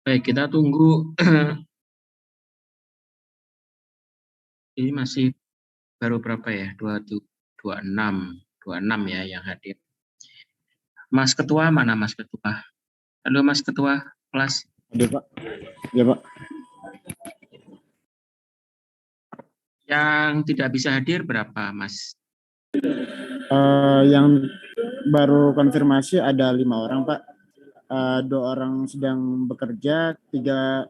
Baik, kita tunggu. Ini masih baru berapa ya? 26 ya yang hadir. Mas Ketua mana Mas Ketua? Halo Mas Ketua kelas. Ada Pak. Ya Pak. Yang tidak bisa hadir berapa Mas? Yang baru konfirmasi ada 5 orang Pak. 2 orang sedang bekerja, 3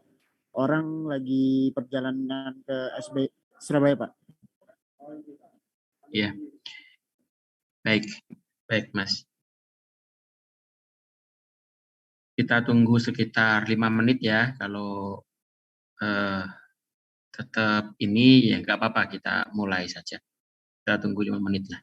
orang lagi perjalanan ke SB Surabaya Pak. Ya, baik Mas. Kita tunggu sekitar 5 menit ya. Kalau tetap ini ya nggak apa-apa, kita mulai saja. Kita tunggu 5 menit lah.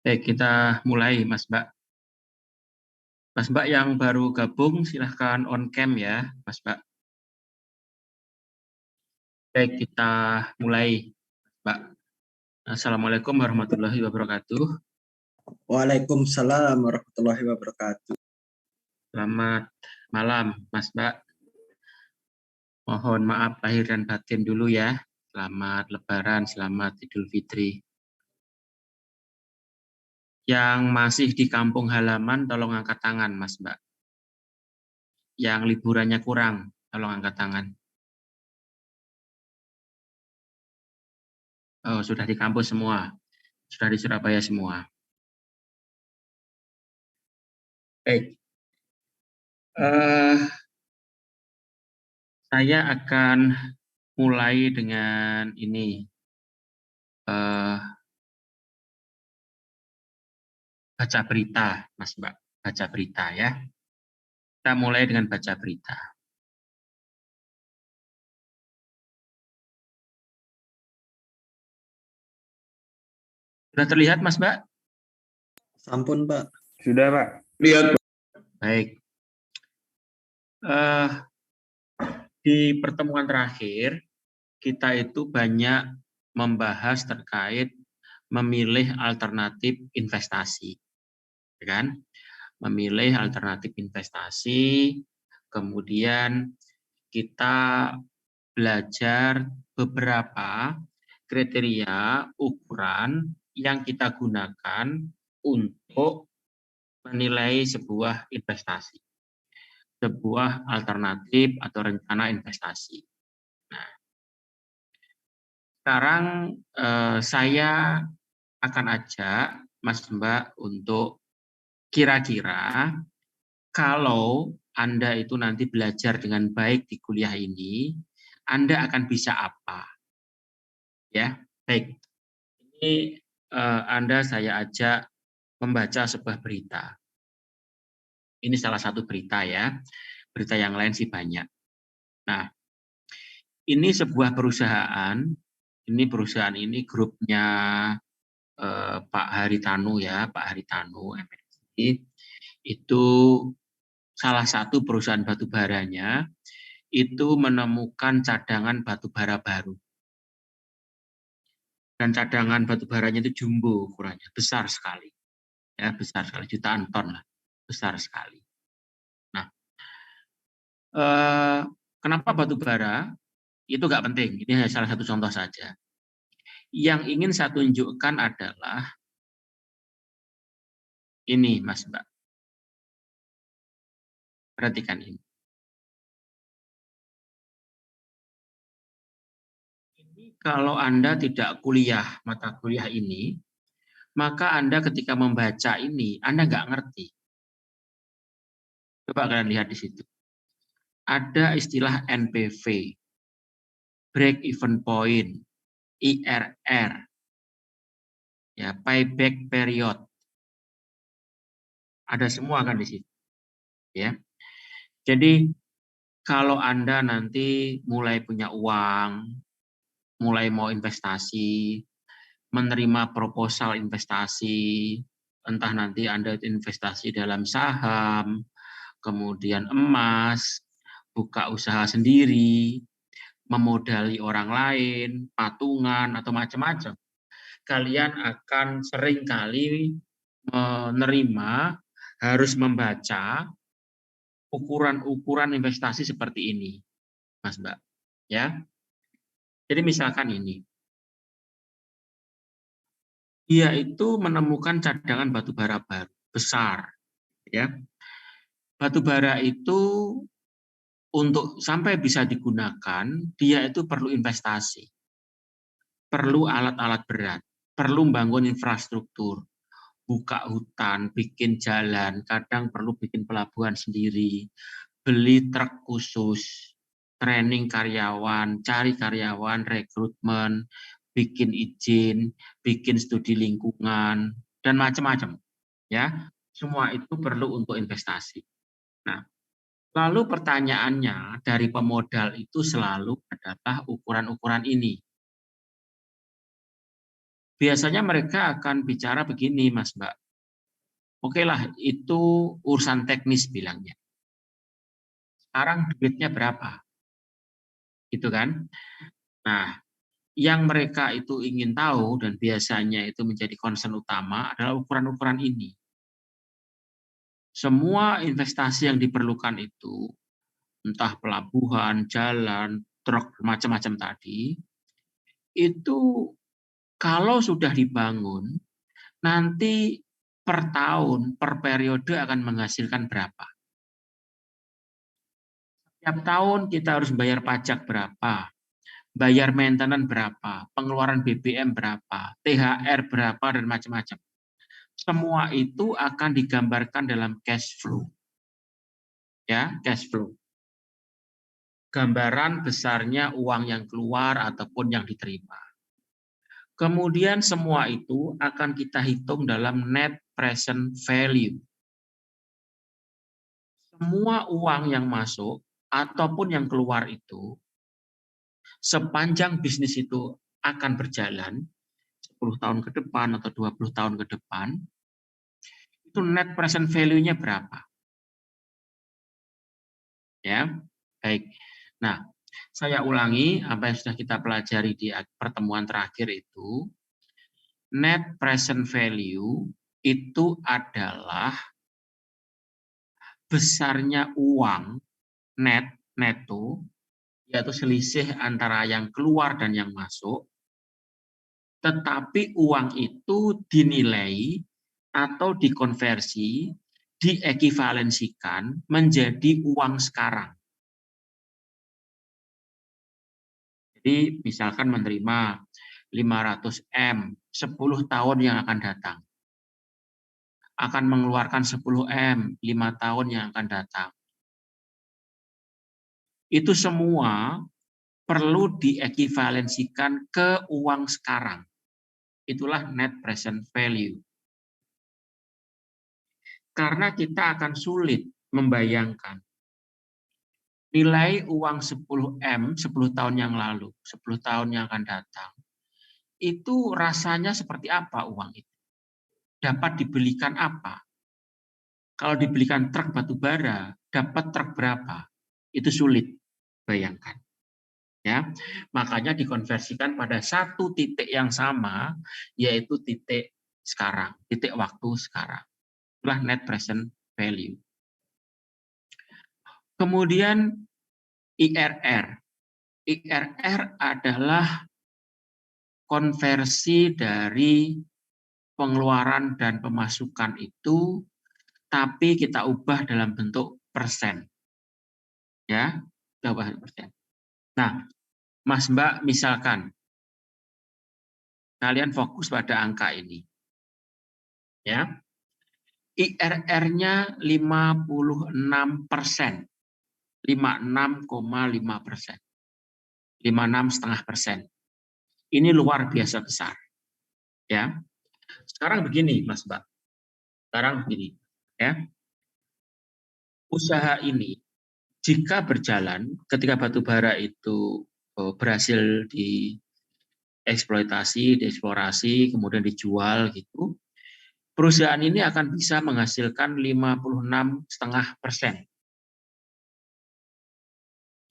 Baik, kita mulai Mas Mbak. Mas Mbak yang baru gabung silahkan on cam ya Mas Mbak. Baik, kita mulai Mbak. Assalamualaikum warahmatullahi wabarakatuh. Waalaikumsalam warahmatullahi wabarakatuh. Selamat malam Mas Mbak. Mohon maaf lahir dan batin dulu ya. Selamat Lebaran, selamat Idul Fitri. Yang masih di kampung halaman tolong angkat tangan Mas Mbak. Yang liburannya kurang tolong angkat tangan. Oh, sudah di kampus semua. Sudah di Surabaya semua. Baik. Saya akan mulai dengan ini. Baca berita, Mas Mbak. Baca berita ya. Kita mulai dengan baca berita. Sudah terlihat Mas Mbak? Sampun Pak. Sudah Pak. Lihat. Baik. Di pertemuan terakhir, kita itu banyak membahas terkait memilih alternatif investasi, ya kan? Memilih alternatif investasi, kemudian kita belajar beberapa kriteria ukuran yang kita gunakan untuk menilai sebuah investasi, sebuah alternatif atau rencana investasi. Nah, sekarang saya akan ajak Mas Mbak untuk kira-kira kalau Anda itu nanti belajar dengan baik di kuliah ini, Anda akan bisa apa? Ya, baik. Ini Anda saya ajak membaca sebuah berita. Ini salah satu berita ya. Berita yang lain sih banyak. Nah, ini sebuah perusahaan. Ini perusahaan ini grupnya Pak Haritanu ya, Pak Haritanu MNC. Itu salah satu perusahaan batubaranya itu menemukan cadangan batubara baru. Dan cadangan batubaranya itu jumbo ukurannya, besar sekali. Ya, besar sekali, jutaan ton lah. Besar sekali. Nah, kenapa batubara? Itu nggak penting, ini hanya salah satu contoh saja. Yang ingin saya tunjukkan adalah ini, Mas Mbak. Perhatikan ini. Ini kalau Anda tidak kuliah mata kuliah ini, maka Anda ketika membaca ini, Anda nggak ngerti. Coba kalian lihat di situ. Ada istilah NPV, break even point, IRR, ya, payback period. Ada semua kan di situ. Ya. Jadi kalau Anda nanti mulai punya uang, mulai mau investasi, menerima proposal investasi, entah nanti Anda investasi dalam saham, kemudian emas, buka usaha sendiri, memodali orang lain, patungan, atau macam-macam. Kalian akan sering kali menerima, harus membaca ukuran-ukuran investasi seperti ini, Mas Mbak. Ya, jadi misalkan ini, dia itu menemukan cadangan batubara baru besar, ya. Batubara itu untuk sampai bisa digunakan, dia itu perlu investasi, perlu alat-alat berat, perlu membangun infrastruktur, buka hutan, bikin jalan, kadang perlu bikin pelabuhan sendiri, beli truk khusus, training karyawan, cari karyawan, rekrutmen, bikin izin, bikin studi lingkungan, dan macam-macam. Ya, semua itu perlu untuk investasi. Nah, lalu pertanyaannya dari pemodal itu selalu adalah ukuran-ukuran ini. Biasanya mereka akan bicara begini, Mas Mbak. Oke lah, itu urusan teknis bilangnya. Sekarang duitnya berapa? Gitu kan? Nah, yang mereka itu ingin tahu dan biasanya itu menjadi concern utama adalah ukuran-ukuran ini. Semua investasi yang diperlukan itu, entah pelabuhan, jalan, truk, macam-macam tadi, itu kalau sudah dibangun, nanti per tahun, per periode akan menghasilkan berapa. Setiap tahun kita harus bayar pajak berapa, bayar maintenance berapa, pengeluaran BBM berapa, THR berapa, dan macam-macam. Semua itu akan digambarkan dalam cash flow. Ya, cash flow. Gambaran besarnya uang yang keluar ataupun yang diterima. Kemudian semua itu akan kita hitung dalam net present value. Semua uang yang masuk ataupun yang keluar itu, sepanjang bisnis itu akan berjalan, 10 tahun ke depan atau 20 tahun ke depan, itu net present value-nya berapa? Ya, baik. Nah, saya ulangi apa yang sudah kita pelajari di pertemuan terakhir itu. Net present value itu adalah besarnya uang neto, yaitu selisih antara yang keluar dan yang masuk, tetapi uang itu dinilai atau dikonversi, diekivalensikan menjadi uang sekarang. Jadi misalkan menerima 500 M 10 tahun yang akan datang. Akan mengeluarkan 10 M 5 tahun yang akan datang. Itu semua perlu diekivalensikan ke uang sekarang. Itulah net present value. Karena kita akan sulit membayangkan nilai uang 10 M 10 tahun yang lalu, 10 tahun yang akan datang, itu rasanya seperti apa uang itu? Dapat dibelikan apa? Kalau dibelikan truk batu bara, dapat truk berapa? Itu sulit bayangkan. Ya, makanya dikonversikan pada satu titik yang sama, yaitu titik sekarang, titik waktu sekarang. Itulah net present value. Kemudian IRR. IRR adalah konversi dari pengeluaran dan pemasukan itu, tapi kita ubah dalam bentuk persen. Ya, kita ubah persen. Nah, Mas Mbak, misalkan kalian fokus pada angka ini. Ya. IRR-nya 56%. 56,5%. 56,5%. Ini luar biasa besar. Ya. Sekarang begini, Mas Mbak. Sekarang begini, ya. Usaha ini jika berjalan ketika batu bara itu berhasil dieksploitasi, dieksplorasi, kemudian dijual gitu, perusahaan ini akan bisa menghasilkan 56,5%.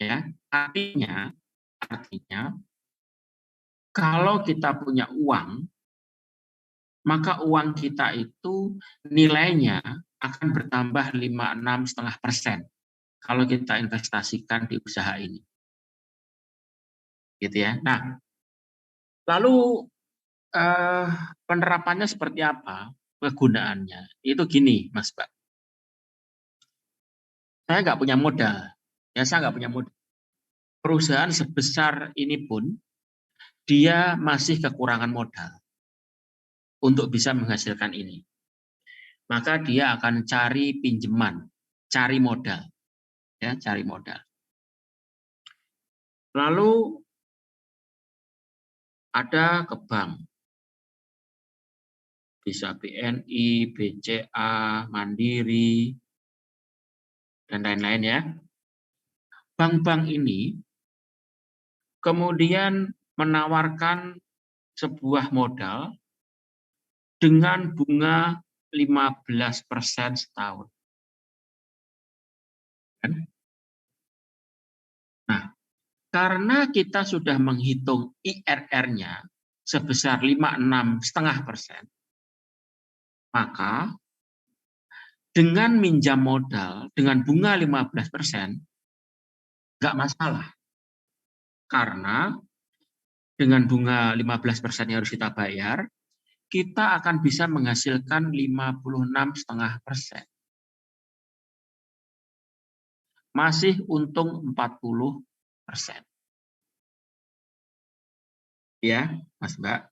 Ya, artinya kalau kita punya uang, maka uang kita itu nilainya akan bertambah 56,5% kalau kita investasikan di usaha ini. Gitu ya. Nah, lalu penerapannya seperti apa? Kegunaannya itu gini, Mas Mbak. Saya nggak punya modal. Ya, saya nggak punya modal. Perusahaan sebesar ini pun dia masih kekurangan modal untuk bisa menghasilkan ini. Maka dia akan cari pinjaman, cari modal. Ya, cari modal. Lalu ada ke bank. Bisa BNI, BCA, Mandiri, dan lain-lain ya. Bank-bank ini kemudian menawarkan sebuah modal dengan bunga 15% setahun. Nah, karena kita sudah menghitung IRR-nya sebesar 56,5%, maka dengan minjam modal dengan bunga 15%, nggak masalah. Karena dengan bunga 15% yang harus kita bayar, kita akan bisa menghasilkan 56,5%. Masih untung 40%. Ya, Mas Mbak.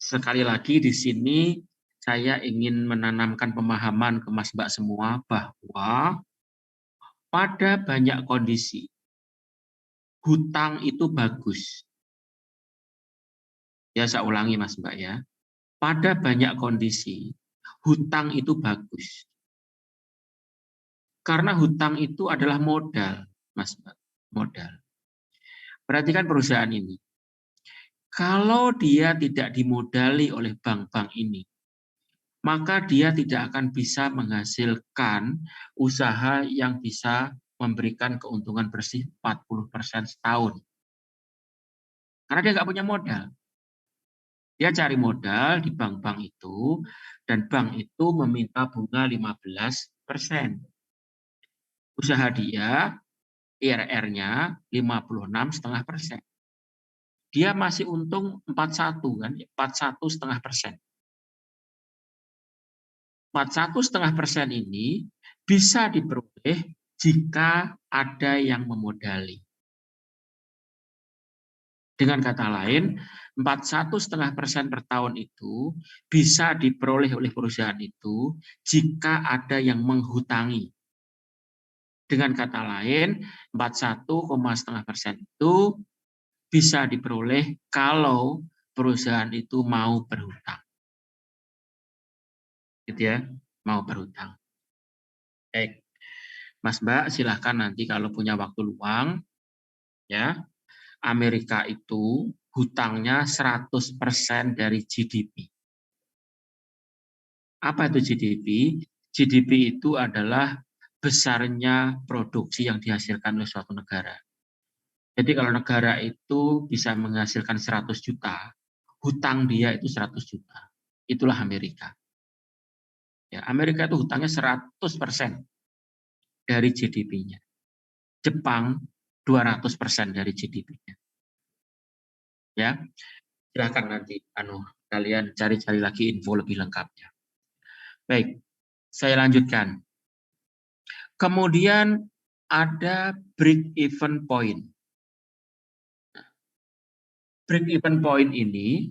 Sekali lagi di sini saya ingin menanamkan pemahaman ke Mas Mbak semua bahwa pada banyak kondisi hutang itu bagus. Ya, saya ulangi Mas Mbak ya. Pada banyak kondisi hutang itu bagus. Karena hutang itu adalah modal, Mas Mbak. Modal. Perhatikan perusahaan ini. Kalau dia tidak dimodali oleh bank-bank ini, maka dia tidak akan bisa menghasilkan usaha yang bisa memberikan keuntungan bersih 40% setahun. Karena dia nggak punya modal. Dia cari modal di bank-bank itu, dan bank itu meminta bunga 15%. Usaha dia, IRR-nya 56,5%. Dia masih untung 41 kan, 41,5%. 41,5% ini bisa diperoleh jika ada yang memodali. Dengan kata lain, 41,5% per tahun itu bisa diperoleh oleh perusahaan itu jika ada yang menghutangi. Dengan kata lain, 41,5% itu bisa diperoleh kalau perusahaan itu mau berhutang. Gitu ya, mau berhutang. Baik, Mas Mbak, silahkan nanti kalau punya waktu luang, ya, Amerika itu hutangnya 100% dari GDP. Apa itu GDP? GDP itu adalah besarnya produksi yang dihasilkan oleh suatu negara. Jadi kalau negara itu bisa menghasilkan 100 juta, hutang dia itu 100 juta. Itulah Amerika. Ya, Amerika itu hutangnya 100% dari GDP-nya. Jepang 200% dari GDP-nya. Ya, silahkan nanti kalian cari-cari lagi info lebih lengkapnya. Baik, saya lanjutkan. Kemudian ada break even point. Break even point ini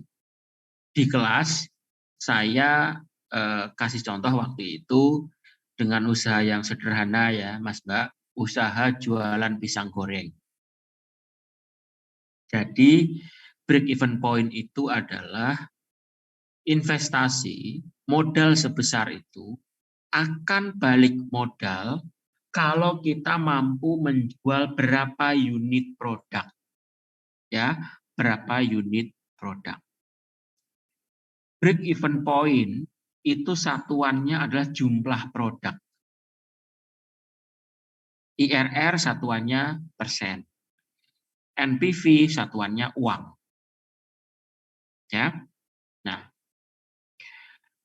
di kelas saya kasih contoh waktu itu dengan usaha yang sederhana ya, Mas Mbak, usaha jualan pisang goreng. Jadi break even point itu adalah investasi modal sebesar itu akan balik modal kalau kita mampu menjual berapa unit produk. Ya, berapa unit produk. Break even point itu satuannya adalah jumlah produk. IRR satuannya persen. NPV satuannya uang. Ya. Nah,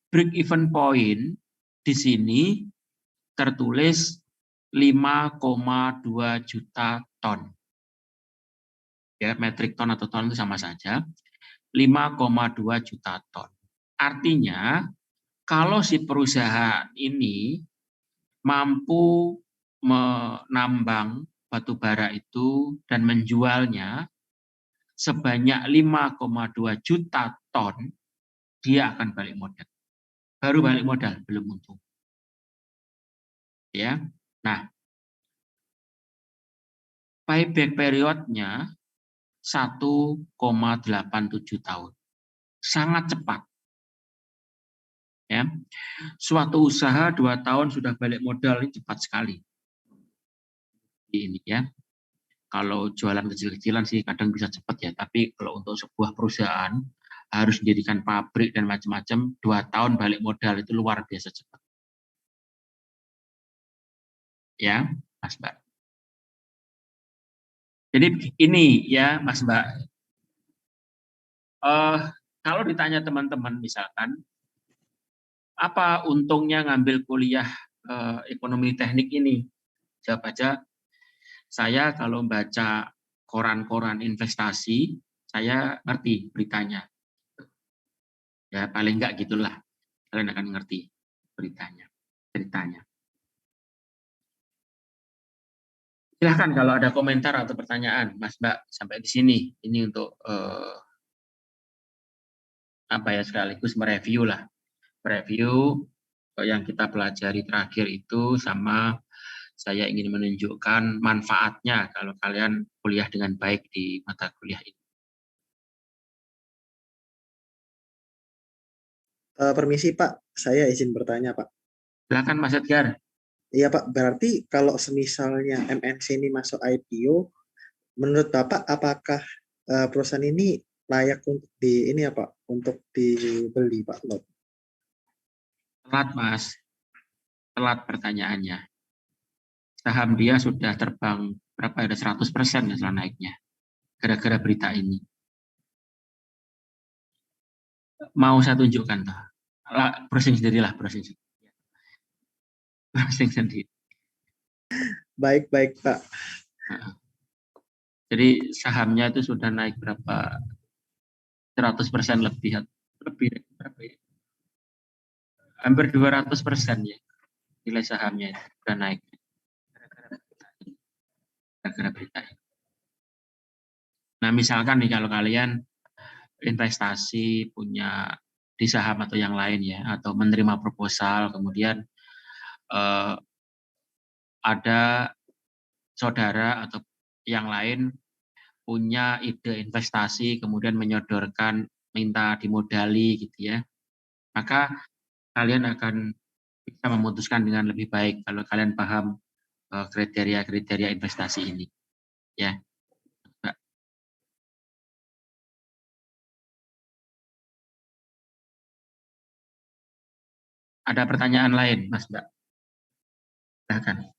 break even point di sini tertulis 5,2 juta ton. Ya, metrik ton atau ton itu sama saja. 5,2 juta ton. Artinya, kalau si perusahaan ini mampu menambang batu bara itu dan menjualnya sebanyak 5,2 juta ton, dia akan balik modal. Baru balik modal, belum untung. Ya. Nah, payback periodnya 1,87 tahun. Sangat cepat. Ya. Suatu usaha 2 tahun sudah balik modal, ini cepat sekali. Ini ya. Kalau jualan kecil-kecilan sih kadang bisa cepat ya, tapi kalau untuk sebuah perusahaan harus mendirikan pabrik dan macam-macam, 2 tahun balik modal itu luar biasa cepat. Ya, Mas Mbak. Jadi ini ya, Mas Mbak. Kalau ditanya teman-teman misalkan, apa untungnya ngambil kuliah ekonomi teknik ini? Jawab aja, saya kalau baca koran-koran investasi, saya ngerti beritanya. Ya paling enggak gitulah, kalian akan ngerti beritanya, ceritanya. Silahkan kalau ada komentar atau pertanyaan, Mas Mbak, sampai di sini. Ini untuk apa ya, sekaligus mereview lah. Review yang kita pelajari terakhir itu, sama saya ingin menunjukkan manfaatnya kalau kalian kuliah dengan baik di mata kuliah ini. Permisi Pak, saya izin bertanya Pak. Silakan Mas Edgar. Iya Pak, berarti kalau semisalnya MNC ini masuk IPO, menurut Bapak apakah perusahaan ini layak untuk untuk dibeli Pak Lot? Telat Mas, telat pertanyaannya. saham dia sudah terbang berapa, ada 100% ya setelah naiknya gara-gara berita ini. Mau saya tunjukkan toh? Browsing sendirilah, browsing sendiri. Baik, Pak. Jadi sahamnya itu sudah naik berapa, 100% lebih berapa ya? Hampir 200% ya nilai sahamnya itu sudah naik gara-gara berita ini. Nah misalkan nih kalau kalian investasi punya di saham atau yang lain ya, atau menerima proposal, kemudian ada saudara atau yang lain punya ide investasi, kemudian menyodorkan minta dimodali gitu ya, maka kalian akan bisa memutuskan dengan lebih baik kalau kalian paham kriteria-kriteria investasi ini ya. Ada pertanyaan lain Mas Mbak? Silakan.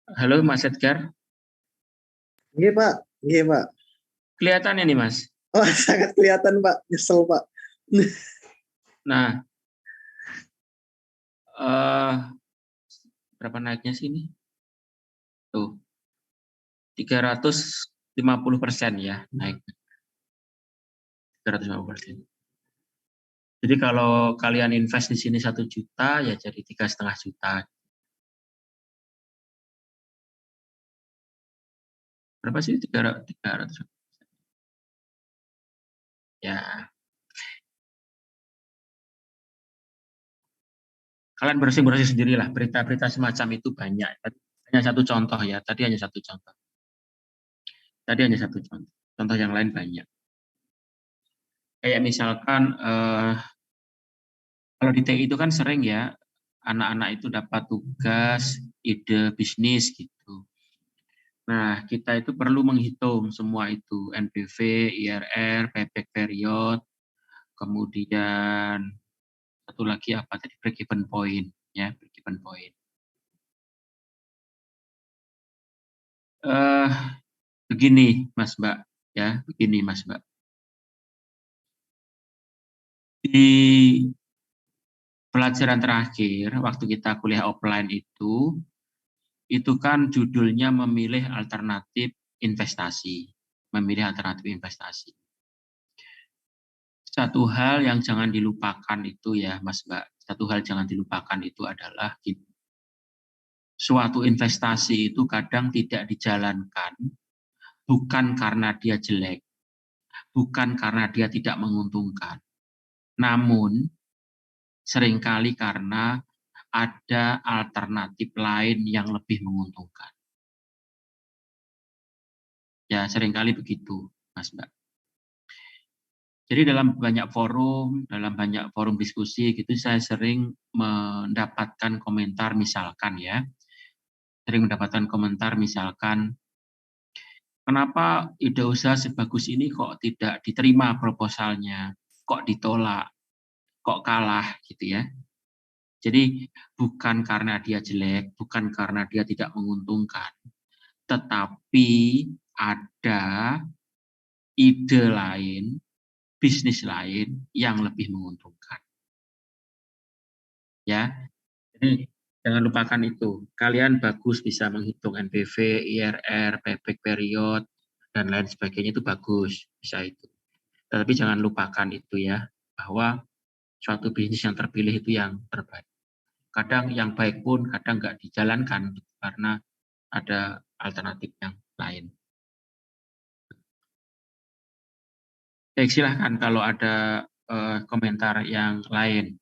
Halo Mas Edgar. Iya, Pak. Iya, Pak. Kelihatan ini Mas. Oh, sangat kelihatan, Pak. Nyesel, Pak. Nah, berapa naiknya sih ini? Tuh, 350% ya naik. 350%. Jadi kalau kalian invest di sini 1 juta, ya jadi 3,5 juta. Berapa sih 300? Ya, kalian browsing sendirilah. Berita-berita semacam itu banyak. Hanya satu contoh ya. Tadi hanya satu contoh. Contoh yang lain banyak. Kayak misalkan kalau di TI itu kan sering ya anak-anak itu dapat tugas ide bisnis gitu. Nah, kita itu perlu menghitung semua itu, NPV, IRR, payback period, kemudian satu lagi apa tadi, break even point ya, break even point. Begini Mas Mbak ya, begini Mas Mbak. Di pelajaran terakhir waktu kita kuliah offline itu kan judulnya memilih alternatif investasi. Memilih alternatif investasi. Satu hal yang jangan dilupakan itu ya Mas Mbak, satu hal jangan dilupakan itu adalah suatu investasi itu kadang tidak dijalankan bukan karena dia jelek, bukan karena dia tidak menguntungkan, namun seringkali karena ada alternatif lain yang lebih menguntungkan. Ya, seringkali begitu, Mas Mbak. Jadi dalam banyak forum diskusi gitu saya sering mendapatkan komentar misalkan ya. Kenapa ide usaha sebagus ini kok tidak diterima proposalnya, kok ditolak, kok kalah gitu ya. Jadi bukan karena dia jelek, bukan karena dia tidak menguntungkan, tetapi ada ide lain, bisnis lain yang lebih menguntungkan. Ya, jadi jangan lupakan itu. Kalian bagus bisa menghitung NPV, IRR, payback period, dan lain sebagainya itu bagus, bisa itu. Tetapi jangan lupakan itu ya, bahwa suatu bisnis yang terpilih itu yang terbaik. Kadang yang baik pun kadang nggak dijalankan karena ada alternatif yang lain. Baik, silahkan kalau ada komentar yang lain.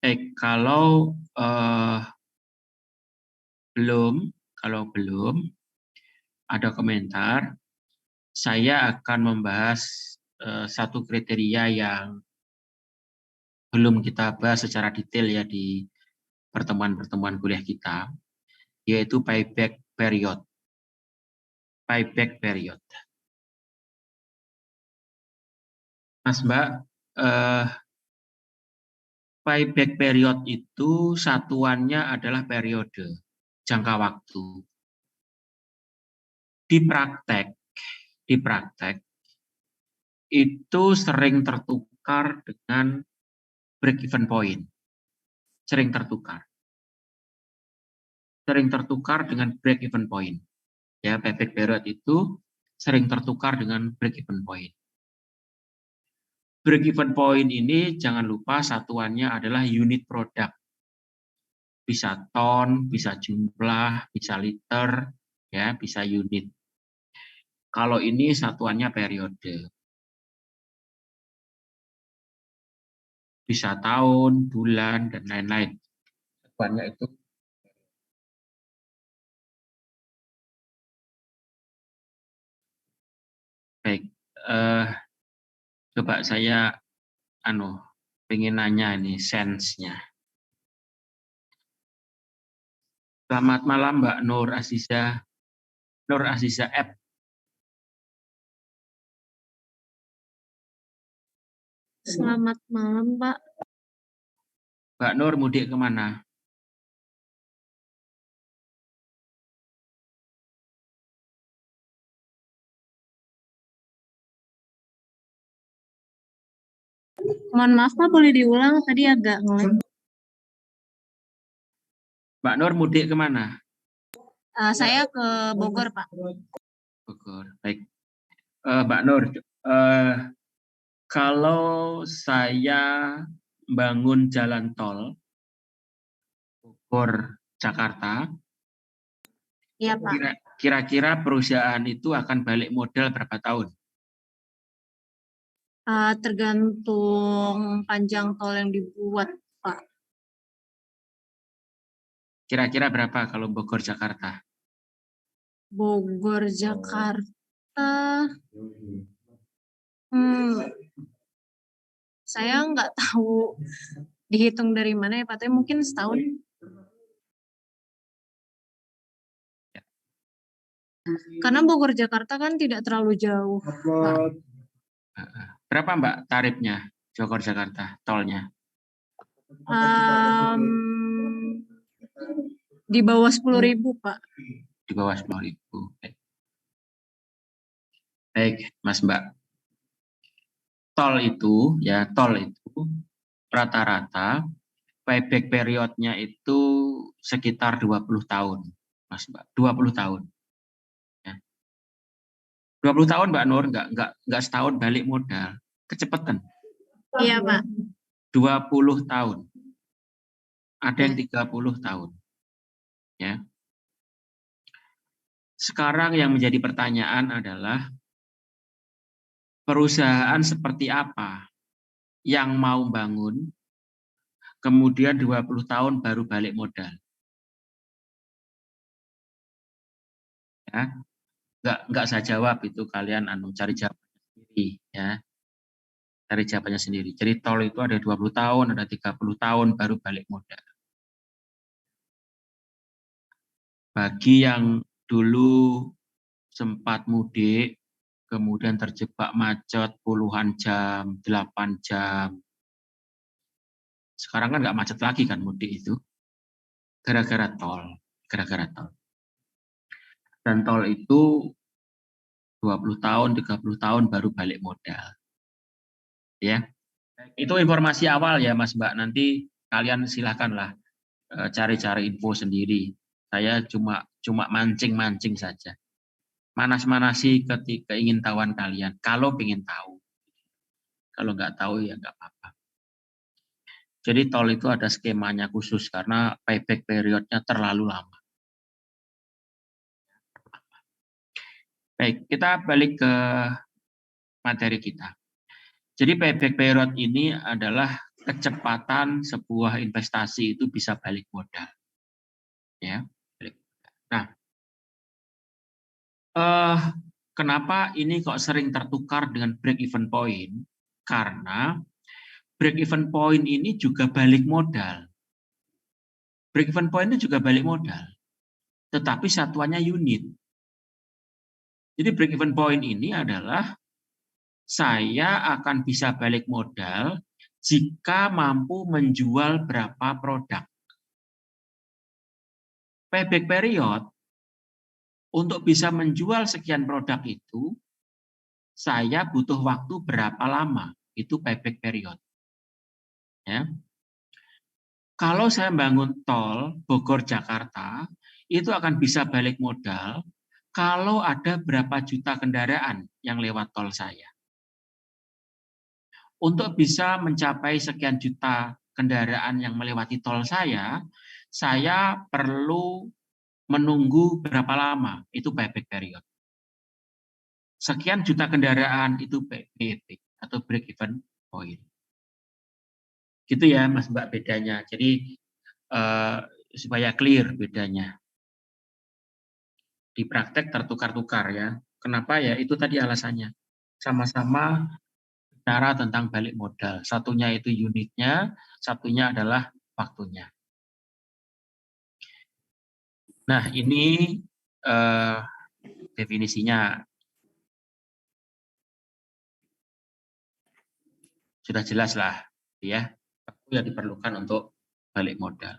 Baik, kalau belum ada komentar, saya akan membahas satu kriteria yang belum kita bahas secara detail ya di pertemuan-pertemuan kuliah kita, yaitu payback period. Payback period. Mas Mbak, payback period itu satuannya adalah periode, jangka waktu. Di praktek itu sering tertukar dengan break even point. Sering tertukar dengan break even point. Ya, payback period itu sering tertukar dengan break even point. Break even point ini jangan lupa satuannya adalah unit produk. Bisa ton, bisa jumlah, bisa liter, ya, bisa unit. Kalau ini satuannya periode. Bisa tahun, bulan, dan lain-lain. Satuannya itu. Baik, coba saya pengen nanya ini sense-nya. Selamat malam Mbak Nur Aziza F. Selamat malam, Pak. Mbak Nur mudik kemana? Mohon maaf, Pak, boleh diulang? Tadi agak ngelag. Mbak Nur mudik kemana? Saya ke Bogor, Pak. Bogor. Baik. Mbak Nur, kalau saya bangun jalan tol Bogor Jakarta, Iya, Pak. kira-kira perusahaan itu akan balik modal berapa tahun? Tergantung panjang tol yang dibuat, Pak. Kira-kira berapa kalau Bogor Jakarta? Bogor Jakarta, saya nggak tahu dihitung dari mana ya, Pak. Tapi mungkin setahun. Karena Bogor Jakarta kan tidak terlalu jauh, Pak. Berapa Mbak tarifnya Bogor Jakarta tolnya? Di bawah 10.000, Pak. Di bawah 10.000. Baik, Mas Mbak. Tol itu rata-rata payback periodnya itu sekitar 20 tahun, Mas Mbak. 20 tahun. Ya. 20 tahun Mbak Nur, enggak setahun balik modal. Kecepatan. Iya, Pak. 20 tahun. Ada yang 30 tahun. Ya. Sekarang yang menjadi pertanyaan adalah perusahaan seperti apa yang mau bangun, kemudian 20 tahun baru balik modal. Ya. Enggak saya jawab itu, kalian cari jawabannya sendiri ya. Cari jawabannya sendiri. Jadi tol itu ada 20 tahun, ada 30 tahun baru balik modal. Bagi yang dulu sempat mudik, kemudian terjebak macet puluhan jam, 8 jam. Sekarang kan nggak macet lagi kan mudik itu. Gara-gara tol. Dan tol itu 20 tahun, 30 tahun baru balik modal. Ya. Itu informasi awal ya Mas Mbak. Nanti kalian silakanlah cari-cari info sendiri. Saya cuma mancing-mancing saja. Manas-manasi keingintahuan kalian kalau ingin tahu. Kalau nggak tahu ya nggak apa-apa. Jadi tol itu ada skemanya khusus karena payback periodnya terlalu lama. Baik, kita balik ke materi kita. Jadi payback period ini adalah kecepatan sebuah investasi itu bisa balik modal. Ya. Nah, kenapa ini kok sering tertukar dengan break even point? Karena break even point ini juga balik modal. Break even point ini juga balik modal. Tetapi satuannya unit. Jadi break even point ini adalah saya akan bisa balik modal jika mampu menjual berapa produk. Payback period, untuk bisa menjual sekian produk itu, saya butuh waktu berapa lama. Itu payback period. Ya. Kalau saya bangun tol Bogor-Jakarta, itu akan bisa balik modal kalau ada berapa juta kendaraan yang lewat tol saya. Untuk bisa mencapai sekian juta kendaraan yang melewati tol saya perlu menunggu berapa lama, itu payback period. Sekian juta kendaraan itu BEP atau break even point. Gitu ya Mas Mbak bedanya. Jadi supaya clear bedanya. Di praktek tertukar-tukar ya. Kenapa ya? Itu tadi alasannya. Sama-sama bicara tentang balik modal. Satunya itu unitnya, satunya adalah waktunya. Nah, ini definisinya sudah jelas lah, ya. Waktu yang diperlukan untuk balik modal.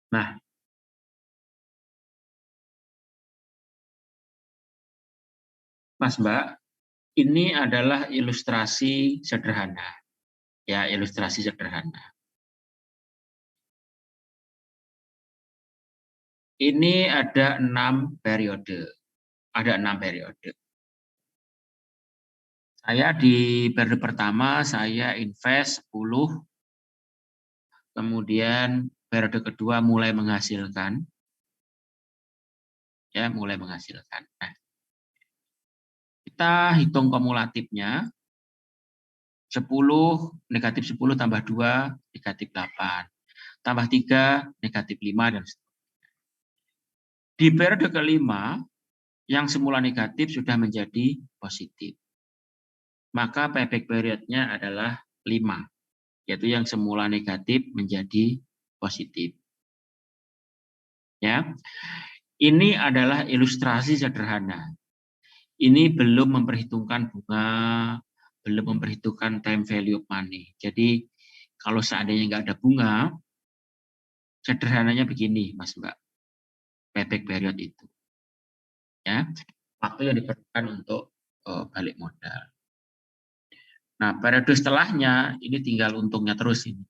Nah, Mas Mbak, ini adalah ilustrasi sederhana. Ya, ilustrasi sederhana. Ini ada 6 periode. Ada 6 periode. Saya di periode pertama saya invest 10, kemudian periode kedua mulai menghasilkan. Ya, mulai menghasilkan. Nah, kita hitung kumulatifnya. 10, negatif 10 tambah 2, negatif 8. Tambah 3, negatif 5, dan seterusnya. Di periode kelima, yang semula negatif sudah menjadi positif. Maka payback periodnya adalah 5, yaitu yang semula negatif menjadi positif. Ya, ini adalah ilustrasi sederhana. Ini belum memperhitungkan bunga, belum memperhitungkan time value of money. Jadi kalau seandainya nggak ada bunga, sederhananya begini, Mas Mbak, payback period itu. Ya, waktu yang diperlukan untuk balik modal. Nah, periode setelahnya ini tinggal untungnya terus ini.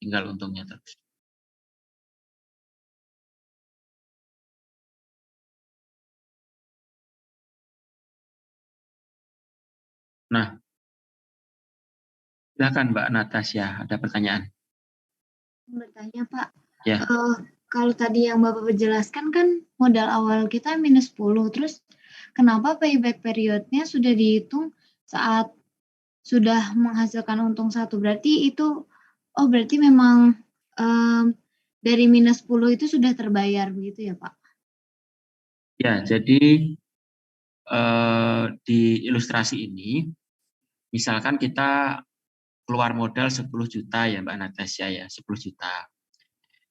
Tinggal untungnya terus. Nah, silakan Mbak Natasha, ada pertanyaan? Bertanya Pak, Ya. kalau tadi yang Bapak jelaskan kan modal awal kita minus 10, terus kenapa payback periodnya sudah dihitung saat sudah menghasilkan untung 1? Berarti itu, berarti memang dari minus 10 itu sudah terbayar begitu ya Pak? Ya, jadi di ilustrasi ini, misalkan kita keluar modal 10 juta ya Mbak Natasha ya, 10 juta.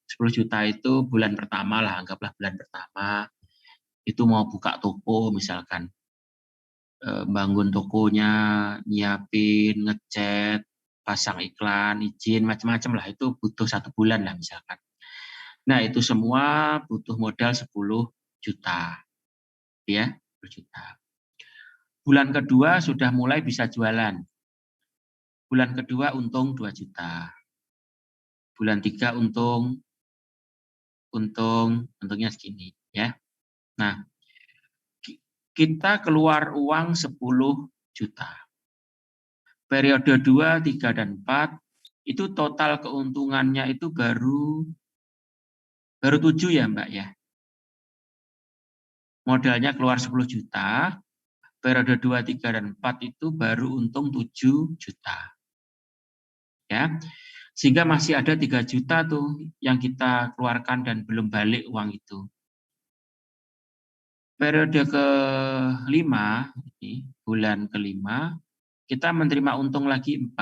10 juta itu bulan pertama lah, anggaplah bulan pertama. Itu mau buka toko misalkan. Bangun tokonya, nyiapin, ngecat, pasang iklan, izin, macam-macam lah. Itu butuh 1 bulan lah misalkan. Nah, itu semua butuh modal 10 juta. Ya, 10 juta. Bulan kedua sudah mulai bisa jualan. Bulan kedua untung 2 juta. Bulan 3 untungnya segini, ya. Nah, kita keluar uang 10 juta. Periode 2, 3, dan 4, itu total keuntungannya itu baru 7 ya Mbak ya. Modalnya keluar 10 juta, periode 2, 3, dan 4 itu baru untung 7 juta. Ya. Sehingga masih ada 3 juta tuh yang kita keluarkan dan belum balik uang itu. Periode kelima, bulan kelima, kita menerima untung lagi 4.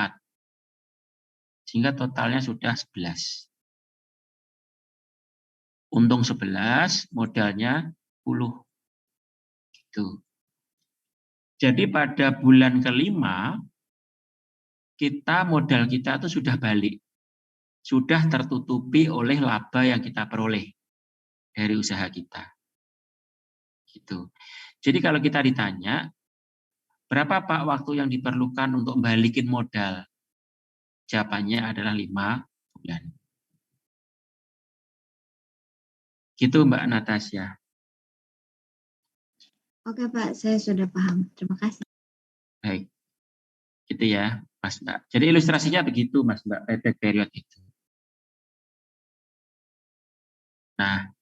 Sehingga totalnya sudah 11. Untung 11, modalnya 10. Gitu. Jadi pada bulan kelima, modal kita itu sudah balik. Sudah tertutupi oleh laba yang kita peroleh dari usaha kita. Gitu. Jadi kalau kita ditanya, berapa Pak waktu yang diperlukan untuk balikin modal? Jawabannya adalah 5 bulan. Gitu Mbak Natasha. Oke Pak, saya sudah paham. Terima kasih. Baik. Gitu ya, Mas Mbak. Jadi ilustrasinya begitu Mas Mbak, payback period itu. Nah,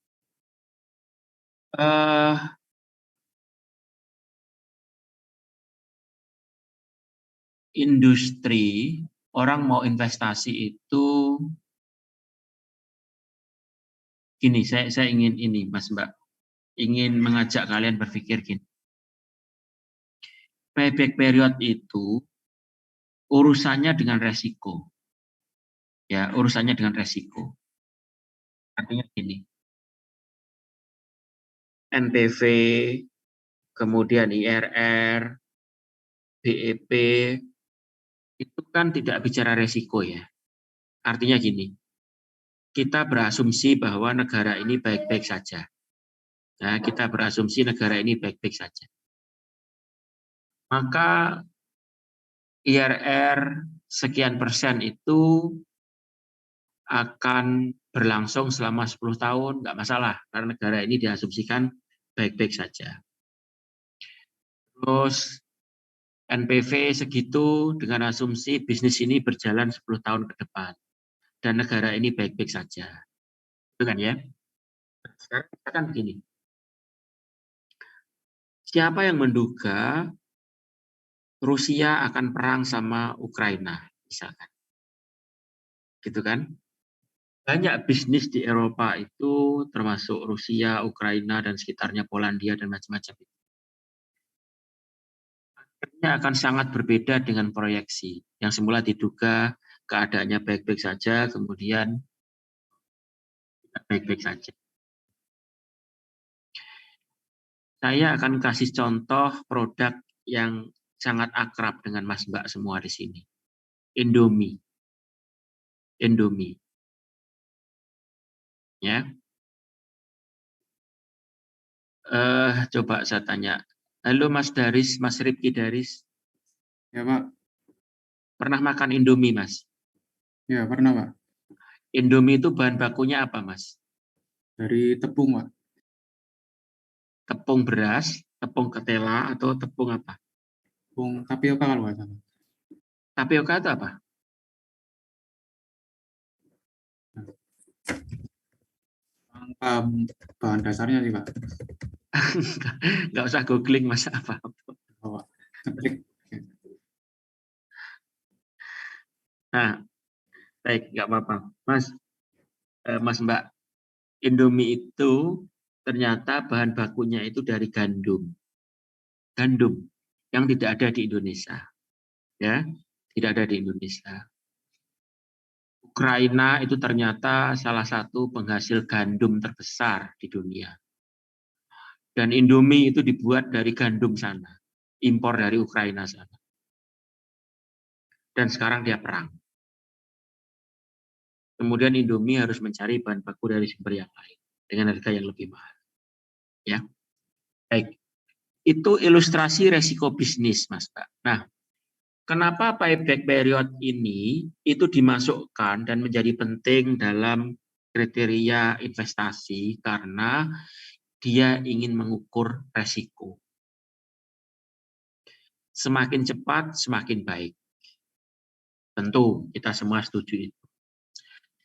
industri, orang mau investasi itu gini, saya ingin ini Mas Mbak, ingin mengajak kalian berpikir gini. Payback period itu urusannya dengan resiko. Ya, urusannya dengan resiko. Artinya gini. NPV, kemudian IRR, BEP, itu kan tidak bicara resiko ya. Artinya gini, kita berasumsi bahwa negara ini baik-baik saja. Nah, kita berasumsi negara ini baik-baik saja. Maka IRR sekian persen itu akan berlangsung selama 10 tahun, nggak masalah, karena negara ini diasumsikan baik-baik saja. Terus NPV segitu dengan asumsi bisnis ini berjalan 10 tahun ke depan. Dan negara ini baik-baik saja. Itu kan ya? Sekarang kita kan begini. Siapa yang menduga Rusia akan perang sama Ukraina, misalkan? Gitu kan? Banyak bisnis di Eropa itu termasuk Rusia, Ukraina, dan sekitarnya Polandia, dan macam-macam. Akhirnya akan sangat berbeda dengan proyeksi. Yang semula diduga keadaannya baik-baik saja, kemudian tidak baik-baik saja. Saya akan kasih contoh produk yang sangat akrab dengan Mas Mbak semua di sini. Indomie. Indomie. Ya. Coba saya tanya. Halo Mas Daris, Mas Ripki Daris. Ya Pak. Pernah makan Indomie Mas? Ya pernah Pak. Indomie itu bahan bakunya apa Mas? Dari tepung Pak. Tepung beras, tepung ketela, atau tepung apa? Tepung tapioka kalau nggak salah. Tapioka itu apa? Bahan dasarnya sih Pak. Nggak usah googling Mas apa. Oh, Pak. Nah, baik, nggak apa-apa. Mas Mbak, Indomie itu ternyata bahan bakunya itu dari gandum. Gandum yang tidak ada di Indonesia. Ya, tidak ada di Indonesia. Ukraina itu ternyata salah satu penghasil gandum terbesar di dunia. Dan Indomie itu dibuat dari gandum sana. Impor dari Ukraina sana. Dan sekarang dia perang. kemudian Indomie harus mencari bahan baku dari sumber yang lain dengan harga yang lebih mahal. Ya, baik. Itu ilustrasi resiko bisnis, Mas Pak. Nah, kenapa payback period ini itu dimasukkan dan menjadi penting dalam kriteria investasi? Karena dia ingin mengukur resiko. Semakin cepat, semakin baik. Tentu kita semua setuju itu.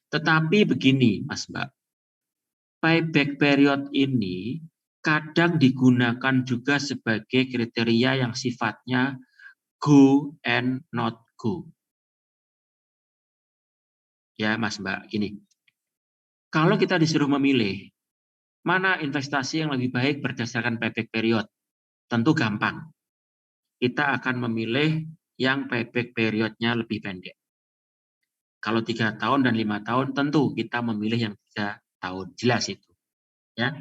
Tetapi begini, Mas Mbak, payback period ini kadang digunakan juga sebagai kriteria yang sifatnya go and not go. Ya, Mas Mbak, gini. Kalau kita disuruh memilih mana investasi yang lebih baik berdasarkan payback period, tentu gampang. Kita akan memilih yang payback periodnya lebih pendek. Kalau 3 tahun dan 5 tahun, tentu kita memilih yang 3 tahun. Jelas itu. Ya.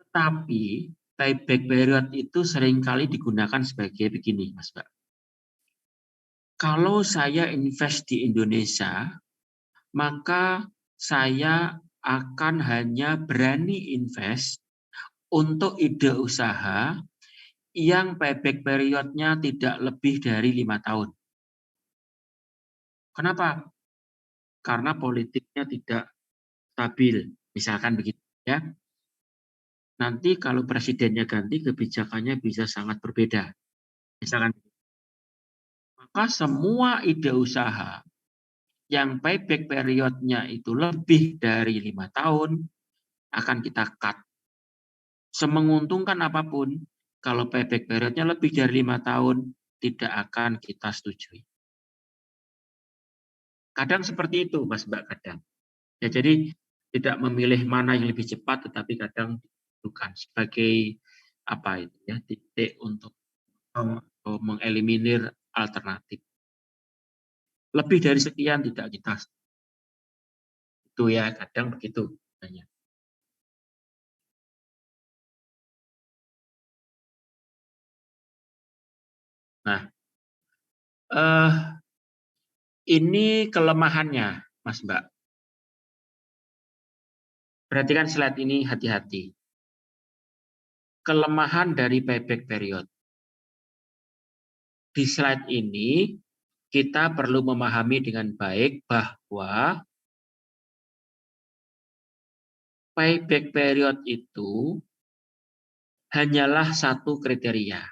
Tetapi payback period itu seringkali digunakan sebagai begini, Mas Mbak. Kalau saya invest di Indonesia, maka saya akan hanya berani invest untuk ide usaha yang payback periodnya tidak lebih dari 5 tahun. Kenapa? Karena politiknya tidak stabil, misalkan begitu ya. Nanti kalau presidennya ganti, kebijakannya bisa sangat berbeda, misalkan. Maka semua ide usaha yang payback periodnya itu lebih dari 5 tahun akan kita cut. Semenguntungkan apapun, kalau payback periodnya lebih dari 5 tahun, tidak akan kita setujui. Kadang seperti itu, Mas Mbak, kadang. Ya, jadi tidak memilih mana yang lebih cepat, tetapi kadang bukan sebagai apa itu ya, titik untuk mengeliminir alternatif. Lebih dari sekian tidak kita. Itu ya, kadang begitu. Nah, ini kelemahannya, Mas Mbak. Perhatikan slide ini hati-hati. Kelemahan dari payback period. Di slide ini, kita perlu memahami dengan baik bahwa payback period itu hanyalah satu kriteria.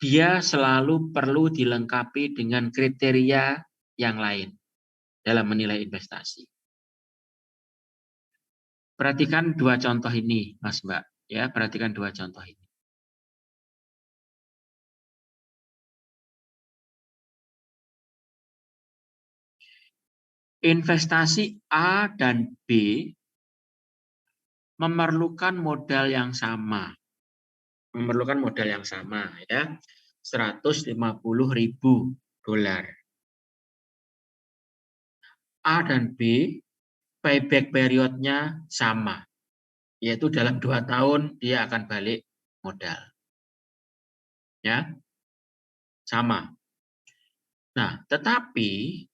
Dia selalu perlu dilengkapi dengan kriteria yang lain dalam menilai investasi. Perhatikan 2 contoh ini, Mas Mbak. Ya, perhatikan 2 contoh ini. Investasi A dan B memerlukan modal yang sama. Memerlukan modal yang sama ya. $150.000. A dan B payback periodnya sama. Yaitu dalam 2 tahun dia akan balik modal. Ya. Sama. Nah, tetapi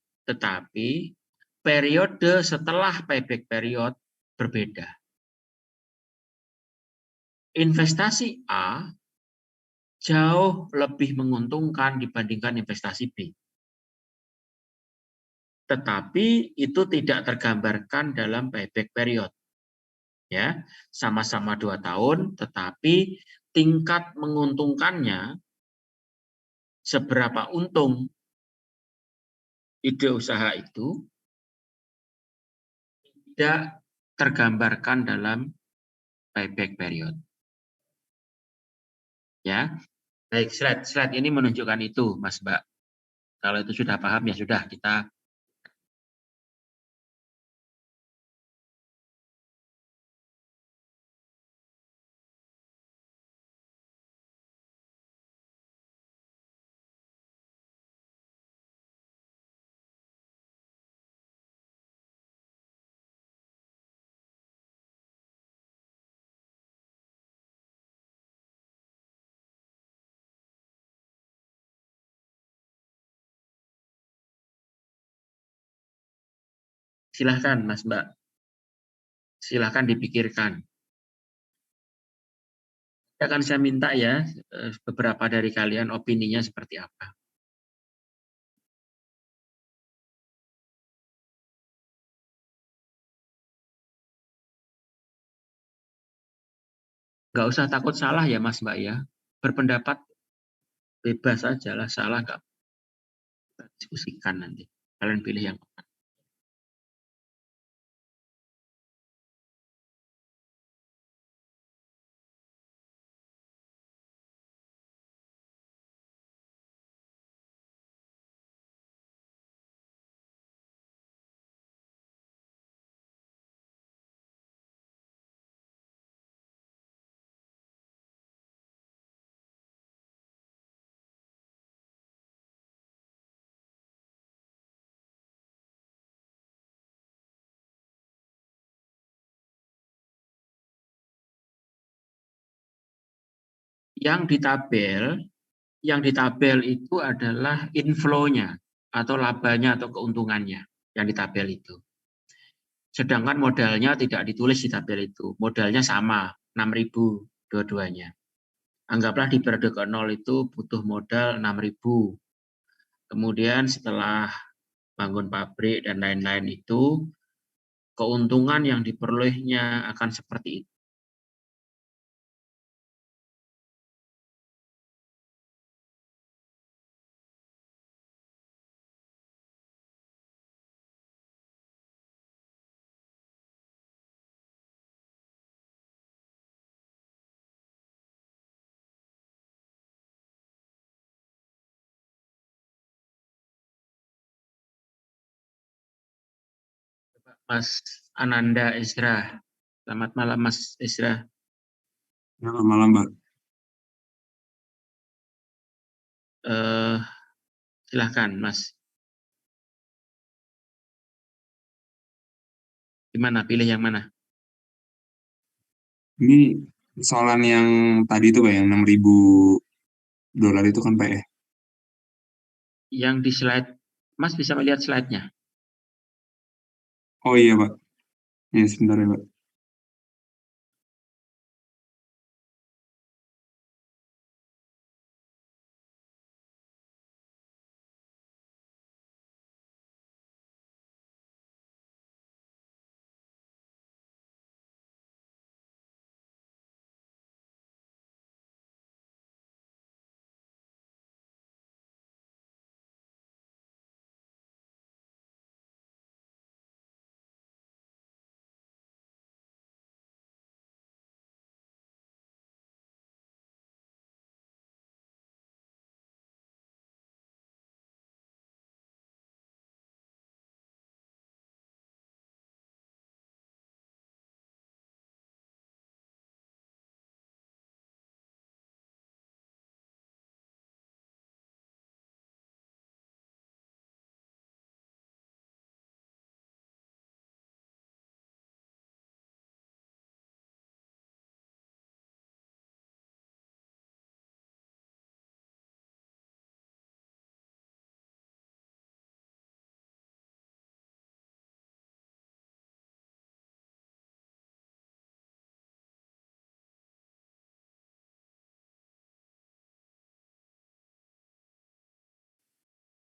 periode setelah payback period berbeda. Investasi A jauh lebih menguntungkan dibandingkan investasi B. Tetapi itu tidak tergambarkan dalam payback period. Ya, sama-sama 2 tahun, tetapi tingkat menguntungkannya seberapa untung ide usaha itu tidak tergambarkan dalam payback period. Ya, baik, slide ini menunjukkan itu, Mas Mbak. Kalau itu sudah paham ya sudah, kita Silahkan Mas Mbak. Silahkan dipikirkan. Akan saya minta ya beberapa dari kalian opininya seperti apa. Nggak usah takut salah ya Mas Mbak ya. Berpendapat bebas aja lah, salah nggak kita diskusikan nanti. Kalian pilih yang mana. Yang di tabel itu adalah inflow-nya atau labanya atau keuntungannya yang di tabel itu. Sedangkan modalnya tidak ditulis di tabel itu. Modalnya sama, 6.000 dua-duanya. Anggaplah di periode ke-0 itu butuh modal 6.000. Kemudian setelah bangun pabrik dan lain-lain itu, keuntungan yang diperolehnya akan seperti itu. Mas Ananda Ezra. Selamat malam Mas Ezra. Selamat malam, Mbak. Silahkan Mas. Gimana, pilih yang mana? Ini persoalan yang tadi itu Pak, yang 6.000 dolar itu kan Pak ya? Yang di slide, Mas bisa melihat slide-nya? Oh iya Pak. Ya sebentar ya Pak.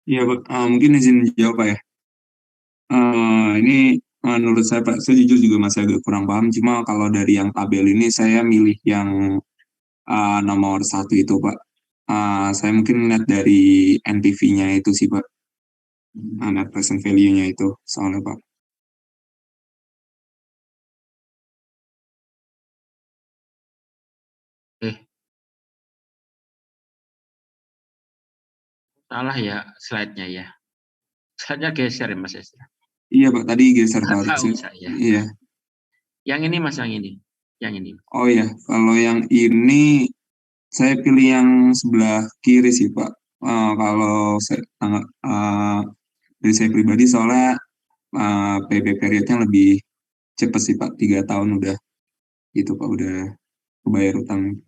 Iya Pak, mungkin izin jawab Pak ya. Ini menurut saya Pak, saya jujur juga masih agak kurang paham. Cuma kalau dari yang tabel ini saya milih yang nomor 1 itu Pak. Saya mungkin lihat dari NPV-nya itu sih Pak. Net present value-nya itu soalnya Pak. Salah ya slide-nya ya. Slide-nya geser ya Mas Ezra. Iya Pak, tadi geser Pak. Tahu saya. Iya. Yang ini Mas, yang ini. Yang ini. Oh iya, kalau yang ini saya pilih yang sebelah kiri sih Pak. Kalau saya, dari saya pribadi soalnya payback periodnya lebih cepat sih Pak, 3 tahun udah gitu Pak, udah kebayar utang.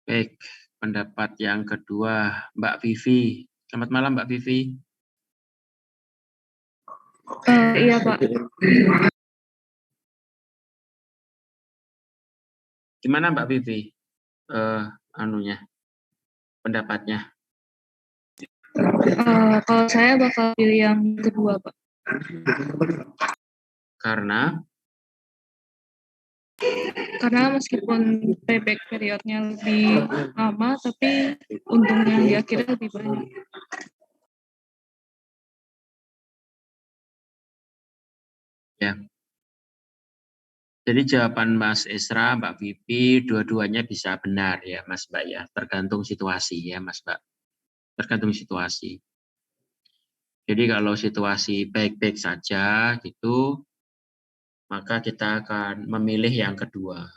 Baik, pendapat yang kedua Mbak Vivi. Selamat malam Mbak Vivi. Iya Pak. Gimana Mbak Vivi? Pendapatnya? Kalau saya bakal pilih yang kedua Pak. Karena Meskipun payback periodnya lebih lama, tapi untungnya di akhirnya lebih banyak. ya. Jadi jawaban Mas Esra, Mbak Vivi, dua-duanya bisa benar ya Mas Mbak ya. Tergantung situasi ya Mas Mbak. Tergantung situasi. Jadi kalau situasi baik-baik saja gitu, maka kita akan memilih yang kedua.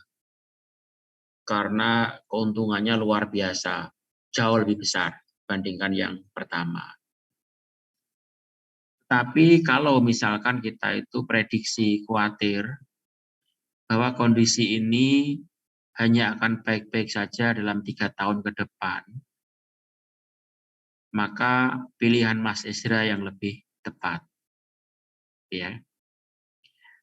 Karena keuntungannya luar biasa, jauh lebih besar dibandingkan yang pertama. Tapi kalau misalkan kita itu prediksi khawatir bahwa kondisi ini hanya akan baik-baik saja dalam 3 tahun ke depan, maka pilihan Mas Esra yang lebih tepat. Ya.